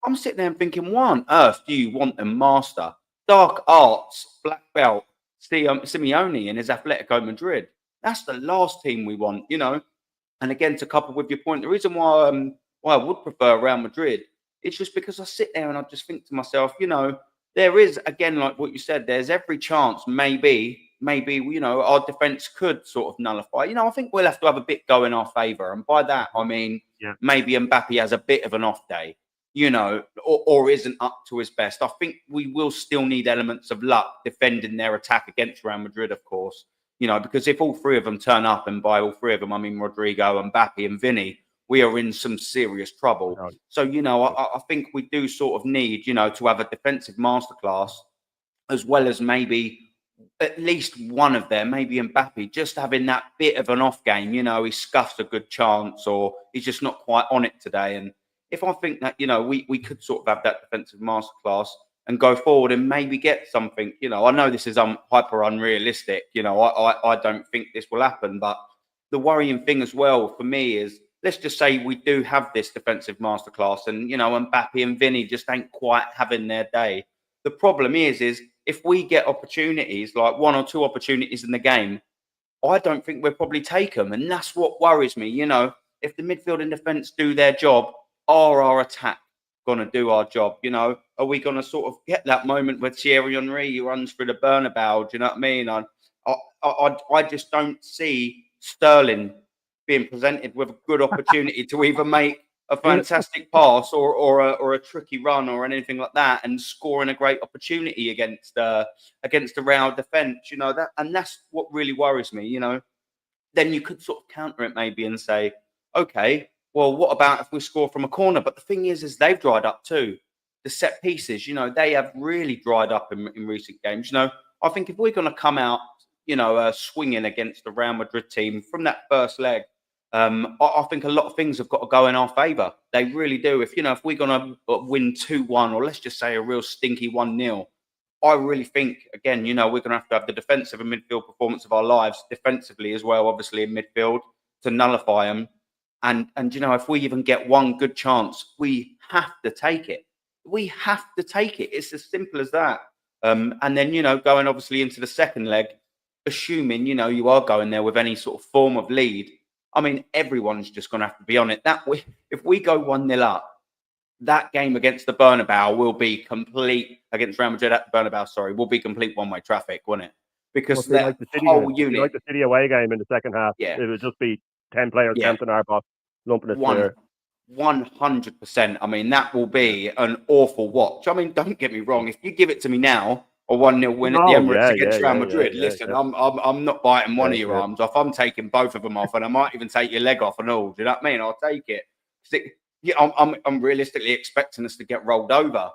[SPEAKER 1] I'm sitting there and thinking, why on earth do you want a master? Dark arts, black belt, Simeone and his Atletico Madrid. That's the last team we want, you know. And again, to couple with your point, the reason why I would prefer Real Madrid, it's just because I sit there and I just think to myself, you know, there is, again, like what you said, there's every chance maybe, you know, our defence could sort of nullify. You know, I think we'll have to have a bit go in our favour. And by that, I mean, maybe Mbappe has a bit of an off day, you know, or isn't up to his best. I think we will still need elements of luck defending their attack against Real Madrid, of course. You know, because if all three of them turn up, and by all three of them, I mean Rodrigo, Mbappe and Vinny, we are in some serious trouble. So, you know, I think we do sort of need, you know, to have a defensive masterclass, as well as maybe at least one of them, maybe Mbappe, just having that bit of an off game. You know, he scuffs a good chance, or he's just not quite on it today. And if I think that, you know, we could sort of have that defensive masterclass and go forward and maybe get something, you know, I know this is hyper unrealistic. You know, I don't think this will happen. But the worrying thing as well for me is, let's just say we do have this defensive masterclass, and, you know, Mbappe and Vinny just ain't quite having their day. The problem is if we get opportunities, like one or two opportunities in the game, I don't think we'll probably take them. And that's what worries me. You know, if the midfield and defence do their job, are our attack going to do our job? You know, are we going to sort of get that moment where Thierry Henry runs through the Bernabeu? Do you know what I mean? I just don't see Sterling being presented with a good opportunity to either make a fantastic pass or a tricky run or anything like that, and scoring a great opportunity against the Real defence. You know, that's what really worries me. You know, then you could sort of counter it maybe and say, okay, well, what about if we score from a corner? But the thing is they've dried up too. The set pieces, you know, they have really dried up in recent games. You know, I think if we're going to come out, you know, swinging against the Real Madrid team from that first leg, I think a lot of things have got to go in our favour. They really do. If we're going to win 2-1, or let's just say a real stinky 1-0, I really think, again, you know, we're going to have the defensive and midfield performance of our lives, defensively as well, obviously in midfield, to nullify them. And you know, if we even get one good chance, we have to take it. We have to take it. It's as simple as that. And then, you know, going obviously into the second leg, assuming, you know, you are going there with any sort of form of lead, I mean, everyone's just going to have to be on it. If we go 1-0 up, that game against the Bernabeu will be complete, against Real Madrid at the Bernabeu, sorry, will be complete one-way traffic, won't it? Because
[SPEAKER 2] It'd be
[SPEAKER 1] that
[SPEAKER 2] like the City
[SPEAKER 1] whole
[SPEAKER 2] game. It'd be
[SPEAKER 1] unit,
[SPEAKER 2] like the City away game in the second half.
[SPEAKER 1] yeah,
[SPEAKER 2] It would just be 10 players
[SPEAKER 1] yeah,
[SPEAKER 2] camped in our box, lumping us
[SPEAKER 1] one
[SPEAKER 2] there.
[SPEAKER 1] 100%. I mean, that will
[SPEAKER 2] Yeah.
[SPEAKER 1] be an awful watch. I mean, don't get me wrong. If you give it to me now, a 1-0 win at the
[SPEAKER 2] Oh,
[SPEAKER 1] Emirates
[SPEAKER 2] yeah,
[SPEAKER 1] against Real Madrid,
[SPEAKER 2] yeah,
[SPEAKER 1] listen, I'm not biting one of your
[SPEAKER 2] yeah.
[SPEAKER 1] arms off. I'm taking both of them off, and I might even take your leg off and all. Do you know what I mean? I'll take it. Yeah, I'm realistically expecting us to get rolled over.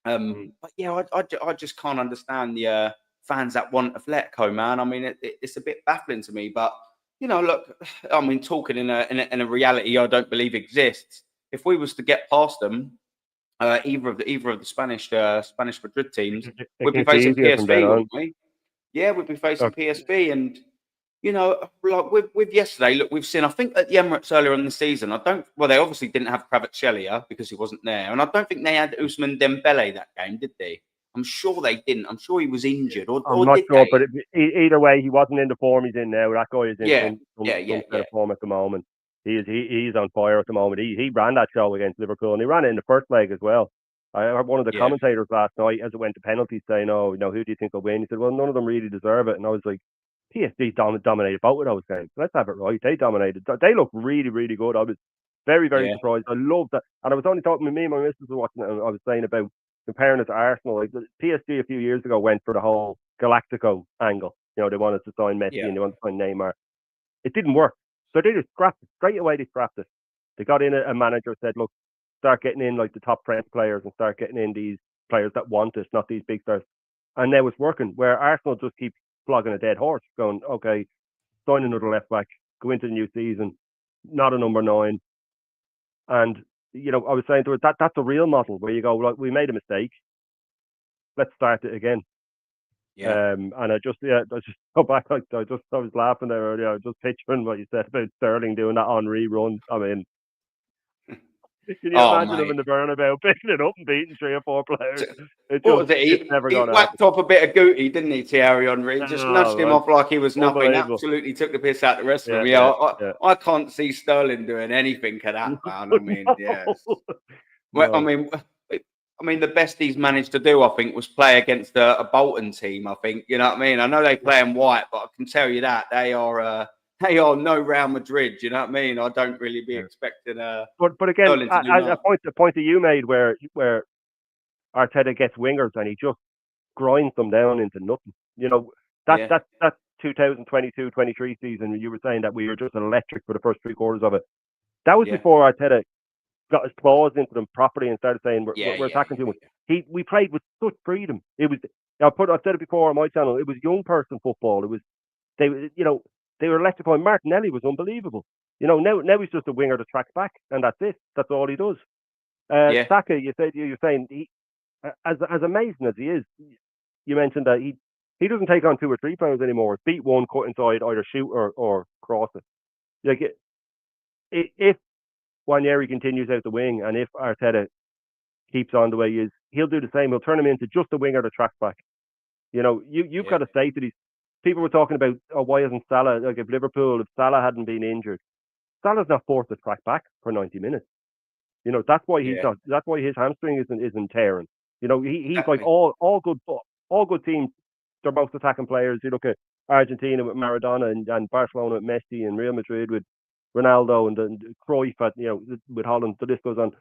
[SPEAKER 1] But yeah, I just can't understand the fans that want Atletico, man. I mean, it's a bit baffling to me. But you know, look, I mean, talking in a reality I don't believe exists. If we was to get past them, either of the Spanish Madrid teams,
[SPEAKER 2] It
[SPEAKER 1] we'd be
[SPEAKER 2] gets
[SPEAKER 1] facing
[SPEAKER 2] easier from then
[SPEAKER 1] PSV,
[SPEAKER 2] on.
[SPEAKER 1] wouldn't we? Yeah, we'd be facing
[SPEAKER 2] Look,
[SPEAKER 1] PSV, and you know, like with yesterday, look, we've seen. I think at the Emirates earlier in the season, I don't. Well, they obviously didn't have Kvaratskhelia because he wasn't there, and I don't think they had Ousmane Dembele that game, did they? I'm sure they didn't. I'm sure he was injured,
[SPEAKER 2] I'm
[SPEAKER 1] or
[SPEAKER 2] not
[SPEAKER 1] did
[SPEAKER 2] sure,
[SPEAKER 1] they?
[SPEAKER 2] but either way, he wasn't in the form he's in now. That guy is in
[SPEAKER 1] Yeah,
[SPEAKER 2] some kind of form at the moment. He's on fire at the moment. He ran that show against Liverpool, and he ran it in the first leg as well. I heard one of the
[SPEAKER 1] yeah,
[SPEAKER 2] commentators last night as it went to penalties saying, "Oh, you know, who do you think will win?" He said, "Well, none of them really deserve it." And I was like, "PSG dominated both of those games. Let's have it right. They dominated. They look really, really good." I was very, very
[SPEAKER 1] yeah,
[SPEAKER 2] surprised. I loved that, and I was only talking with me and my missus were watching it, and I was saying about comparing it to Arsenal. Like the PSG a few years ago went for the whole Galactico angle. You know, they wanted to sign Messi
[SPEAKER 1] yeah,
[SPEAKER 2] and they wanted to sign Neymar. It didn't work. So they just scrapped it. Straight away they scrapped it. They got in a manager said, look, start getting in like the top French players and start getting in these players that want it, not these big stars. And now it's working, where Arsenal just keep flogging a dead horse, going, okay, sign another left back, go into the new season, not a number 9. And, you know, I was saying to her, that's a real model where you go, like, we made a mistake. Let's start it again.
[SPEAKER 1] yeah.
[SPEAKER 2] And I just go back, like, I was laughing there earlier, just picturing what you said about Sterling doing that Henri run. I mean, can you
[SPEAKER 1] Oh,
[SPEAKER 2] imagine him
[SPEAKER 1] mate.
[SPEAKER 2] in the Bernabeu picking it up and beating 3 or 4 players?
[SPEAKER 1] What was it?
[SPEAKER 2] It's never
[SPEAKER 1] He
[SPEAKER 2] going to happen.
[SPEAKER 1] whacked off a bit of Guti, didn't he, Thierry Henry? Just nudged him
[SPEAKER 2] Oh,
[SPEAKER 1] off like he was nothing.
[SPEAKER 2] unbelievable.
[SPEAKER 1] Absolutely took the piss out of the rest of
[SPEAKER 2] Yeah,
[SPEAKER 1] them. Yeah,
[SPEAKER 2] yeah, yeah.
[SPEAKER 1] I can't see Sterling doing anything of that, man. I mean, yeah. Well,
[SPEAKER 2] No.
[SPEAKER 1] I mean, the best he's managed to do, I think, was play against a Bolton team. I think, you know what I mean. I know they play in white, but I can tell you that they are no Real Madrid. You know what I mean? I don't really be
[SPEAKER 2] Yeah.
[SPEAKER 1] expecting
[SPEAKER 2] But again,
[SPEAKER 1] Sterling to do
[SPEAKER 2] a
[SPEAKER 1] much.
[SPEAKER 2] point that you made where Arteta gets wingers and he just grinds them down into nothing. You know, that
[SPEAKER 1] Yeah,
[SPEAKER 2] 2022-23 season, you were saying that we were just electric for the first 3 quarters of it. That was
[SPEAKER 1] yeah,
[SPEAKER 2] before Arteta got his claws into them properly and started saying
[SPEAKER 1] yeah,
[SPEAKER 2] we're
[SPEAKER 1] yeah,
[SPEAKER 2] attacking too much. We played with such freedom. It was I've said it before on my channel. It was young person football. It was they were electrifying. Martinelli was unbelievable. You know, now he's just a winger that tracks back, and that's it. That's all he does.
[SPEAKER 1] yeah,
[SPEAKER 2] Saka, you're saying as amazing as he is, you mentioned that he doesn't take on 2 or 3 players anymore. It's beat one, cut inside, either shoot or cross it. Like if Wanyeri continues out the wing, and if Arteta keeps on the way he is, he'll do the same. He'll turn him into just a winger that tracks back. You know, you've
[SPEAKER 1] yeah,
[SPEAKER 2] got to say to these people were talking about, oh, why isn't Salah, like if Salah hadn't been injured, Salah's not forced to track back for 90 minutes. You know, that's why he's
[SPEAKER 1] yeah.
[SPEAKER 2] not. That's why his hamstring isn't tearing. You know, he's like
[SPEAKER 1] Exactly.
[SPEAKER 2] all good teams. They're both attacking players. You look at Argentina with Maradona and Barcelona with Messi and Real Madrid with Ronaldo and Cruyff at, you know, with Holland. The list goes on.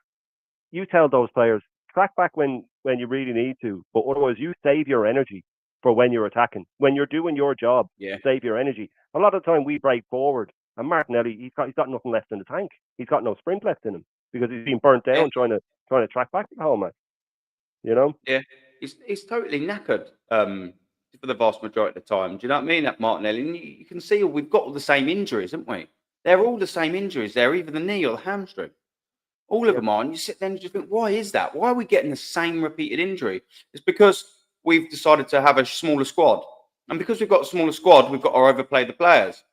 [SPEAKER 2] You tell those players track back when you really need to, but otherwise you save your energy for when you're attacking. When you're doing your job,
[SPEAKER 1] Yeah,
[SPEAKER 2] save your energy. A lot of the time we break forward, and Martinelli he's got nothing left in the tank. He's got no sprint left in him because he's been burnt
[SPEAKER 1] yeah,
[SPEAKER 2] down trying to track back the whole match. You know?
[SPEAKER 1] yeah. He's totally knackered. For the vast majority of the time. Do you know what I mean? That Martinelli, and you can see we've got all the same injuries, haven't we? They're all the same injuries. They're either the knee or the hamstring. All of
[SPEAKER 2] Yeah.
[SPEAKER 1] them are. And you sit there and you just think, why is that? Why are we getting the same repeated injury? It's because we've decided to have a smaller squad. And because we've got a smaller squad, we've got to overplay the players.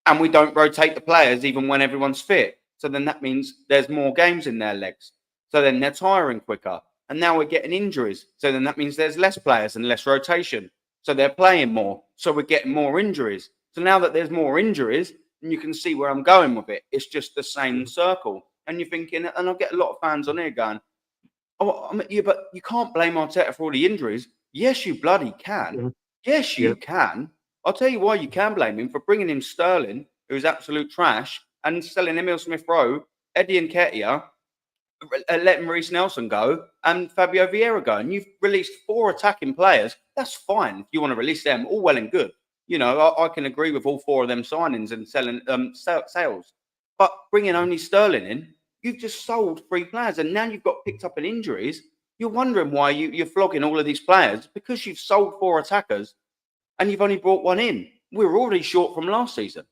[SPEAKER 1] And we don't rotate the players even when everyone's fit. So then that means there's more games in their legs. So then they're tiring quicker. And now we're getting injuries. So then that means there's less players and less rotation. So they're playing more. So we're getting more injuries. So now that there's more injuries, and you can see where I'm going with it, it's just the same circle. And you're thinking, and I get a lot of fans on here going, oh, yeah, but you can't blame Arteta for all the injuries. Yes, you bloody can. Yes, you can. I'll tell you why you can blame him for bringing in Sterling, who's absolute trash, and selling Emile Smith-Rowe, Eddie Nketiah, letting Reece Nelson go, and Fabio Vieira go. And you've released 4 attacking players. That's fine if you want to release them. All well and good. You know, I can agree with all 4 of them signings and selling sales. But bringing only Sterling in, you've just sold 3 players, and now you've got picked up in injuries. You're wondering why you're flogging all of these players because you've sold 4 attackers and you've only brought 1 in. We were already short from last season.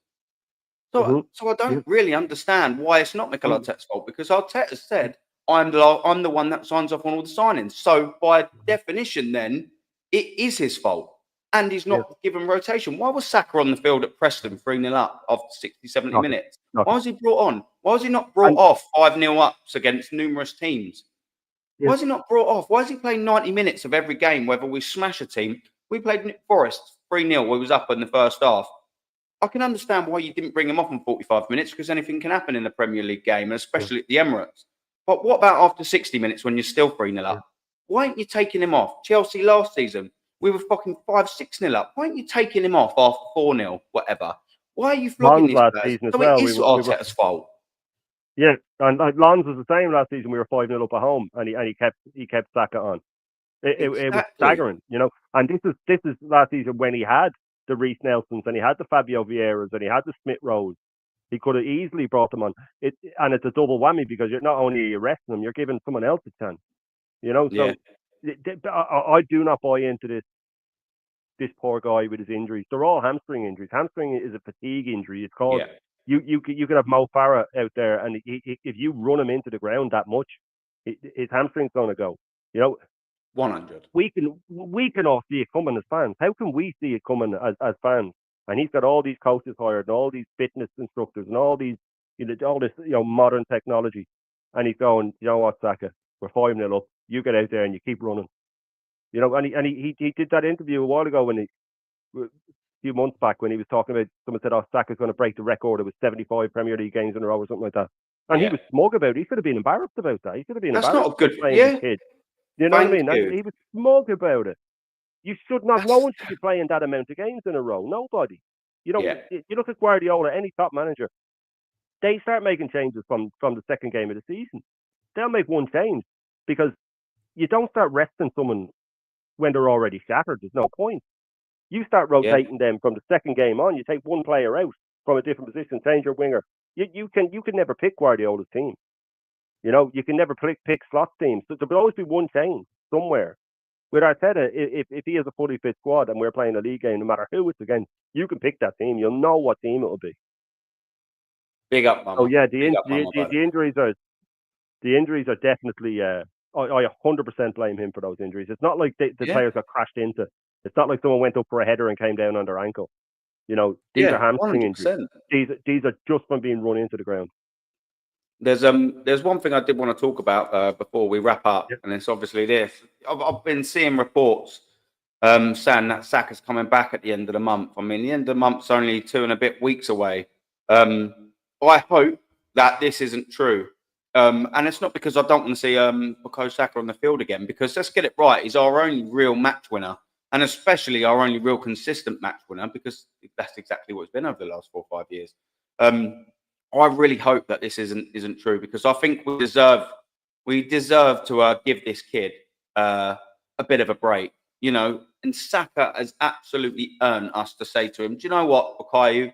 [SPEAKER 1] So I don't really understand why it's not Mikel Arteta's fault, because Arteta said, I'm the one that signs off on all the signings. So by definition, then, it is his fault. And he's not given rotation. Why was Saka on the field at Preston 3-0 up after 60, 70 minutes? Why was he brought on? Why was he not brought off 5-0 ups against numerous teams? Why is he not brought off? Why is he playing 90 minutes of every game, whether we smash a team? We played Forest 3-0, we was up in the first half. I can understand why you didn't bring him off in 45 minutes, because anything can happen in the Premier League game, especially at the Emirates. But what about after 60 minutes when you're still 3-0 up? Why aren't you taking him off? Chelsea last season, we were fucking 5-6-0 up. Why aren't you taking him off after 4-0, whatever? Why are you flogging these players? So it is Arteta's fault.
[SPEAKER 2] Yeah, and Lons was the same last season. We were 5-0 up at home, and he kept Saka on. It was staggering, you know. And this is last season when he had the Reece Nelsons and he had the Fabio Vieiras and he had the Smith-Rowes. He could have easily brought them on. And it's a double whammy, because you're not only arresting them, you're giving someone else a chance. You know, so I do not buy into this poor guy with his injuries. They're all hamstring injuries. Hamstring is a fatigue injury. It's called. You could have Mo Farah out there, and if you run him into the ground that much, his hamstring's going to go. You know,
[SPEAKER 1] 100.
[SPEAKER 2] We can all see it coming as fans. How can we see it coming as fans? And he's got all these coaches hired, and all these fitness instructors, and all these, all this, modern technology. And he's going, you know what, Saka, we're 5-0 up. You get out there and you keep running. You know, and he did that interview a while ago a few months back, when he was talking about, someone said, Saka's going to break the record. It was 75 Premier League games in a row or something like that. And he was smug about it. He should have been embarrassed about that. He should have been embarrassed. That's not a good playing kid. You know what I mean? He was smug about it. You should not. No one should be playing that amount of games in a row. Nobody. You look at Guardiola, any top manager, they start making changes from the second game of the season. They'll make one change, because you don't start resting someone when they're already shattered. There's no point. You start rotating them from the second game on. You take one player out from a different position, change your winger. You can never pick Guardiola's team. You know, you can never pick slot teams. So there will always be one change somewhere. With Arteta, if he has a fully fit squad and we're playing a league game, no matter who it's against, you can pick that team. You'll know what team it'll be.
[SPEAKER 1] Big up, Mama.
[SPEAKER 2] Oh yeah, the injuries are definitely. I 100% blame him for those injuries. It's not like the players got crashed into. It's not like someone went up for a header and came down on their ankle. You know, these are hamstring 100%. Injuries. These are just from being run into the ground.
[SPEAKER 1] There's one thing I did want to talk about before we wrap up, and it's obviously this. I've been seeing reports saying that Saka's coming back at the end of the month. I mean, the end of the month's only 2 and a bit weeks away. I hope that this isn't true. And it's not because I don't want to see Bukayo Saka on the field again, because let's get it right, he's our only real match winner, and especially our only real consistent match winner, because that's exactly what it's been over the last 4 or 5 years. I really hope that this isn't true, because I think we deserve to give this kid a bit of a break, you know. And Saka has absolutely earned us to say to him, do you know what, Bukayo,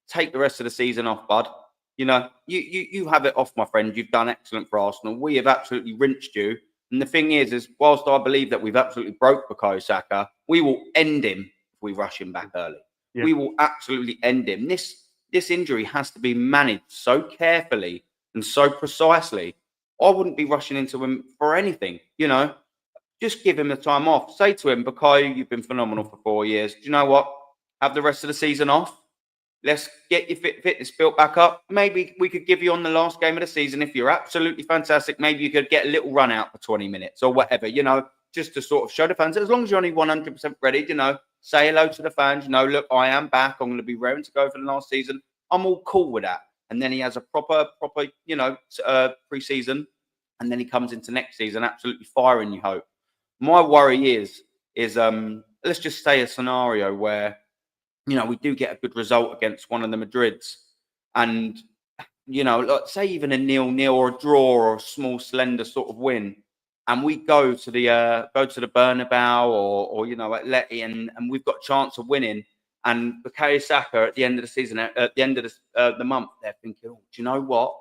[SPEAKER 1] take the rest of the season off, bud. You know, you have it off, my friend. You've done excellent for Arsenal. We have absolutely rinsed you. And the thing is whilst I believe that we've absolutely broke Bukayo Saka, we will end him if we rush him back early. Yeah. We will absolutely end him. This injury has to be managed so carefully and so precisely. I wouldn't be rushing into him for anything, you know. just give him the time off. Say to him, Bukayo, you've been phenomenal for 4 years. Do you know what? Have the rest of the season off. Let's get your fitness built back up. Maybe we could give you on the last game of the season. If you're absolutely fantastic, maybe you could get a little run out for 20 minutes or whatever, just to sort of show the fans. As long as you're only 100% ready, say hello to the fans. Look, I am back. I'm going to be raring to go for the last season. I'm all cool with that. And then he has a proper, pre-season. And then he comes into next season absolutely firing, you hope. My worry is let's just say a scenario where, we do get a good result against one of the Madrids. And, let's say even a 0-0 or a draw or a small, slender sort of win. And we go to the Bernabeu or Atleti, and we've got a chance of winning. And Bukayo Saka at the end of the season, at the end of the month, they're thinking, oh, do you know what?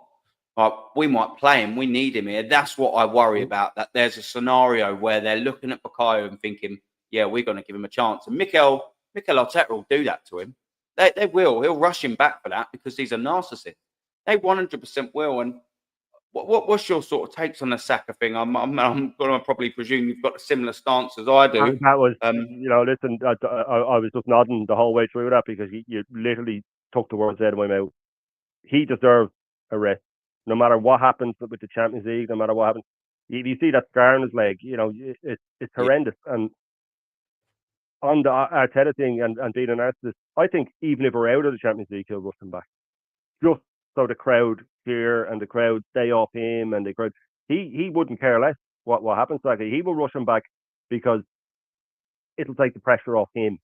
[SPEAKER 1] We might play him. We need him here. That's what I worry about, that there's a scenario where they're looking at Bukayo and thinking, yeah, we're going to give him a chance. And Mikel Arteta will do that to him. They will. He'll rush him back for that because he's a narcissist. They 100% will. And what's your sort of takes on the Saka thing? I'm going to probably presume you've got a similar stance as I do.
[SPEAKER 2] That was, listen, I was just nodding the whole way through that because you literally took the words out of my mouth. He deserves a rest. No matter what happens with the Champions League, no matter what happens, if you see that scar on his leg, it's horrendous. Yeah. And on the Arteta thing and being an narcissist, I think even if we're out of the Champions League, he'll rush him back. Just so the crowd cheer and the crowd stay off him and the crowd. He wouldn't care less what happens to that. He will rush him back because it'll take the pressure off him.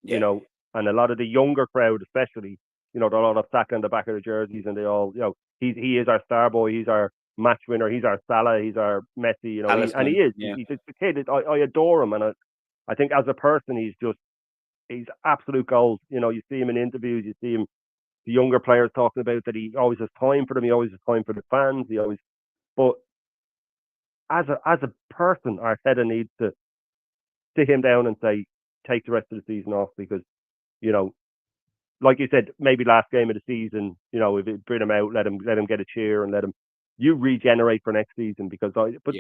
[SPEAKER 1] Yeah.
[SPEAKER 2] And a lot of the younger crowd, especially, they're all of Saka in the back of the jerseys, and they all, he is our star boy, he's our match winner, he's our Salah, he's our Messi, and he is. Yeah. He's a kid. I adore him, and I think as a person, he's absolute gold. You see him in interviews, you see him, the younger players talking about that he always has time for them, he always has time for the fans, but as a person, Arteta needs to sit him down and say, take the rest of the season off because, like you said, maybe last game of the season, if it bring him out, let him get a cheer and you regenerate for next season because but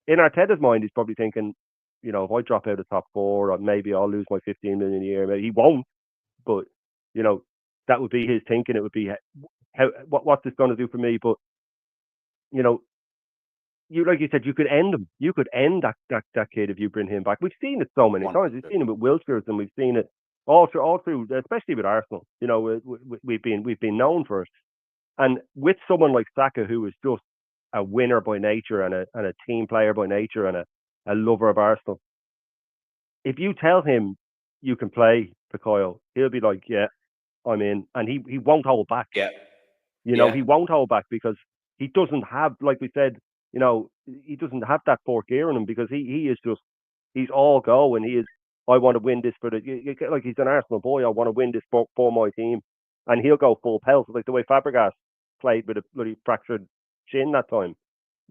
[SPEAKER 2] in Arteta's mind, he's probably thinking, if I drop out of top 4, maybe I'll lose my 15 million a year. Maybe he won't, but that would be his thinking. It would be what's this going to do for me? But you like you said, you could end him. You could end that kid if you bring him back. We've seen it so many times. We've seen it with Wilshere, and we've seen it all through, especially with Arsenal. We've been known for it. And with someone like Saka, who is just a winner by nature and a team player by nature and a lover of Arsenal, if you tell him you can play Bukayo, he'll be like, yeah, I'm in, and he won't hold back.
[SPEAKER 1] Yeah,
[SPEAKER 2] he won't hold back because he doesn't have, like we said, he doesn't have that fourth gear in him because he is just, he's all go, and he is, I want to win this like he's an Arsenal boy, I want to win this for my team, and he'll go full pelt, like the way Fabregas played with a bloody fractured shin that time,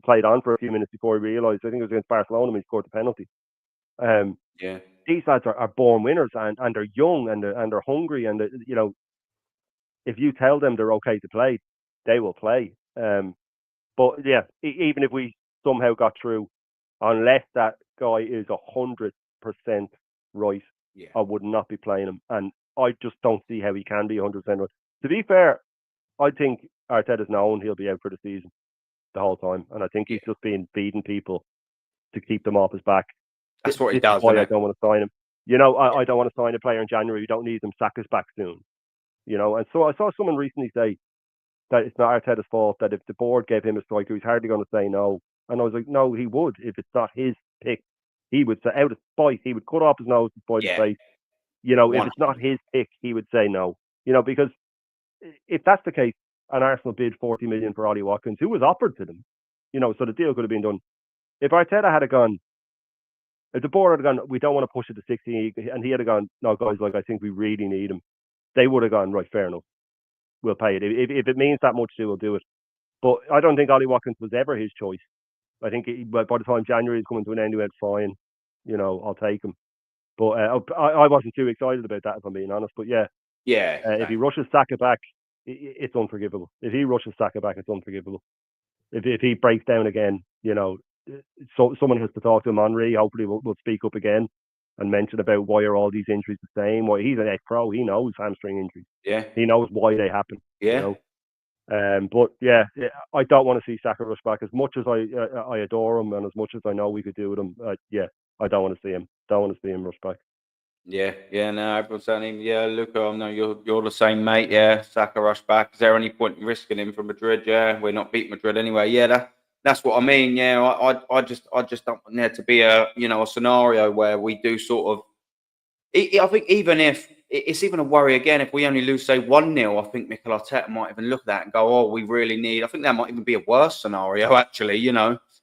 [SPEAKER 2] played on for a few minutes before he realised, I think it was against Barcelona when he scored the penalty. These lads are born winners, and they're young, and they're hungry, and if you tell them they're okay to play, they will play. But yeah, even if we somehow got through, unless that guy is 100% right, I would not be playing him, and I just don't see how he can be 100% right. To be fair, I think Arteta's known he'll be out for the season the whole time, and I think he's just been feeding people to keep them off his back.
[SPEAKER 1] That's what he does.
[SPEAKER 2] Why I don't want to sign him. I don't want to sign a player in January. We don't need them. Saka's back soon. And so I saw someone recently say that it's not Arteta's fault, that if the board gave him a striker, he's hardly going to say no. And I was like, no, he would. If it's not his pick, he would say, out of spite, he would cut off his nose to spite his face. If it's not his pick, he would say no. Because if that's the case, and Arsenal bid 40 million for Ollie Watkins, who was offered to them, so the deal could have been done. If Arteta had gone, if the board had gone, we don't want to push it to 60, and he had gone, no, guys, I think we really need him, they would have gone, right, fair enough, we'll pay it. If it means that much to, we'll do it. But I don't think Ollie Watkins was ever his choice. I think by the time January is coming to an end, he went, fine, I'll take him. But I wasn't too excited about that, if I'm being honest. But if he rushes Saka back, it's unforgivable. If he rushes Saka back, it's unforgivable. If he breaks down again, so someone has to talk to him. Henry, hopefully, will speak up again and mention about why are all these injuries the same. Why he's an ex-pro, he knows hamstring injuries.
[SPEAKER 1] Yeah,
[SPEAKER 2] he knows why they happen.
[SPEAKER 1] yeah.
[SPEAKER 2] You know? But yeah, I don't want to see Saka rush back. As much as I adore him and as much as I know we could do with him, I don't want to see him. Don't want to see him rush back.
[SPEAKER 1] Yeah, yeah, no, everyone's saying him. Yeah, Luca, I know you're the same, mate. Yeah, Saka rush back. Is there any point in risking him for Madrid? Yeah, we're not beating Madrid anyway. Yeah, that's what I mean. Yeah, I just don't want there to be a scenario where we do sort of. I think even if it's even a worry again, if we only lose, say 1-0, I think Mikel Arteta might even look at that and go, "Oh, we really need." I think that might even be a worse scenario, actually.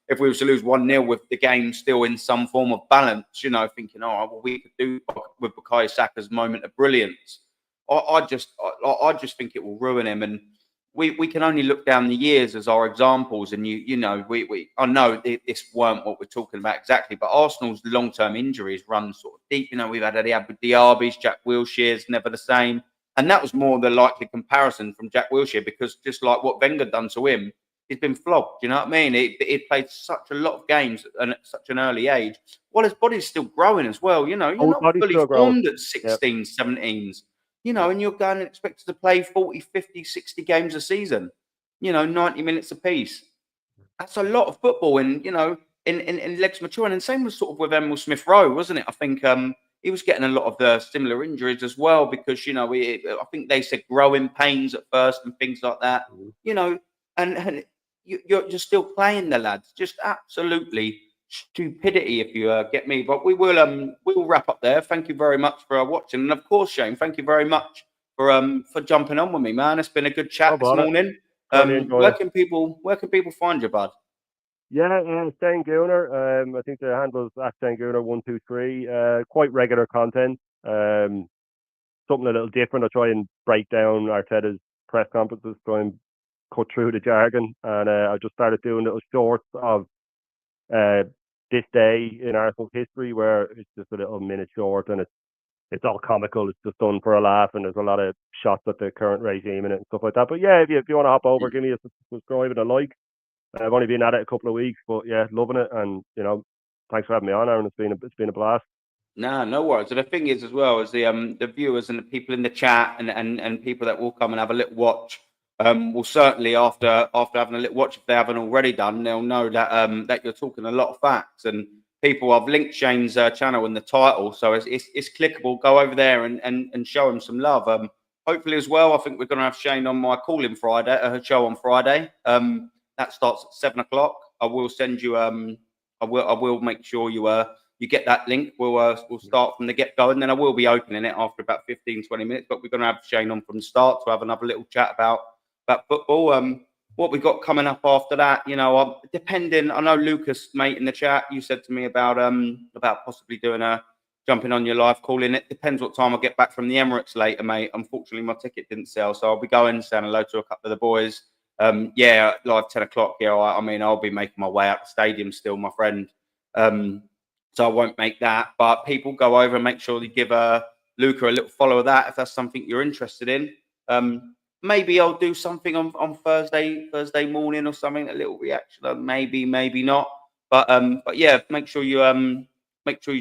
[SPEAKER 1] If we were to lose 1-0 with the game still in some form of balance, thinking, "Oh, well, we could do with Bukayo Saka's moment of brilliance." I just think it will ruin him, and we can only look down the years as our examples, and I know this weren't what we're talking about exactly, but Arsenal's long-term injuries run sort of deep. We've had the Abu Diaby's, Jack Wilshere's never the same, and that was more the likely comparison from Jack Wilshere, because just like what Wenger done to him, he's been flogged. You know what I mean? He played such a lot of games at such an early age. While his body's still growing as well. You're not
[SPEAKER 2] body's
[SPEAKER 1] fully
[SPEAKER 2] still growing.
[SPEAKER 1] formed at 16, 17s. And you're going and expected to play 40, 50, 60 games a season, 90 minutes apiece. That's a lot of football in legs maturing. And same was sort of with Emil Smith Rowe, wasn't it? I think he was getting a lot of the similar injuries as well, because, I think they said growing pains at first and things like that, and you're still playing the lads. Just absolutely stupidity, if you get me. But we will wrap up there. Thank you very much for watching, and of course, Shane, thank you very much for jumping on with me, man. It's been a good chat this morning. Where can people find you, bud?
[SPEAKER 2] Yeah, Shane Gooner. I think the handle's at Shane Gooner123. Quite regular content. Something a little different. I try and break down Arteta's press conferences, try and cut through the jargon, and I just started doing little shorts of this day in Arsenal's history, where it's just a little minute short, and it's all comical. It's just done for a laugh, and there's a lot of shots at the current regime in it and stuff like that. But yeah, if you want to hop over, give me a subscribe and a like. I've only been at it a couple of weeks, but yeah, loving it, and thanks for having me on, Aaron. It's been a blast.
[SPEAKER 1] Nah, no worries. And the thing is, as well, as the viewers and the people in the chat and people that will come and have a little watch, will certainly after having a little watch, if they haven't already done, they'll know that that you're talking a lot of facts. And people, I've linked Shane's channel in the title, so it's clickable. Go over there and show him some love. Hopefully as well, I think we're going to have Shane on my call-in Friday, her show on Friday. That starts at 7 o'clock. I will send you. I will make sure you get that link. We'll start from the get-go, and then I will be opening it after about 15, 20 minutes. But we're going to have Shane on from the start to have another little chat about football. What we've got coming up after that, depending. I know Lucas, mate, in the chat, you said to me about possibly doing jumping on your live call-in. It depends what time I get back from the Emirates later, mate. Unfortunately, my ticket didn't sell, so I'll be going, saying hello to a couple of the boys. Yeah, live 10 o'clock. Yeah, I mean, I'll be making my way out the stadium still, my friend. So I won't make that. But people go over and make sure they give Luca a little follow of that if that's something you're interested in. Maybe I'll do something on Thursday morning or something, a little reaction. Maybe not. But yeah, make sure you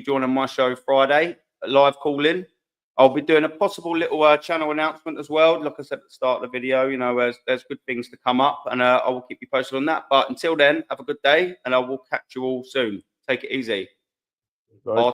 [SPEAKER 1] join on my show Friday, a live call in. I'll be doing a possible little channel announcement as well. Like I said at the start of the video, there's good things to come up, and I will keep you posted on that. But until then, have a good day, and I will catch you all soon. Take it easy.
[SPEAKER 2] Right.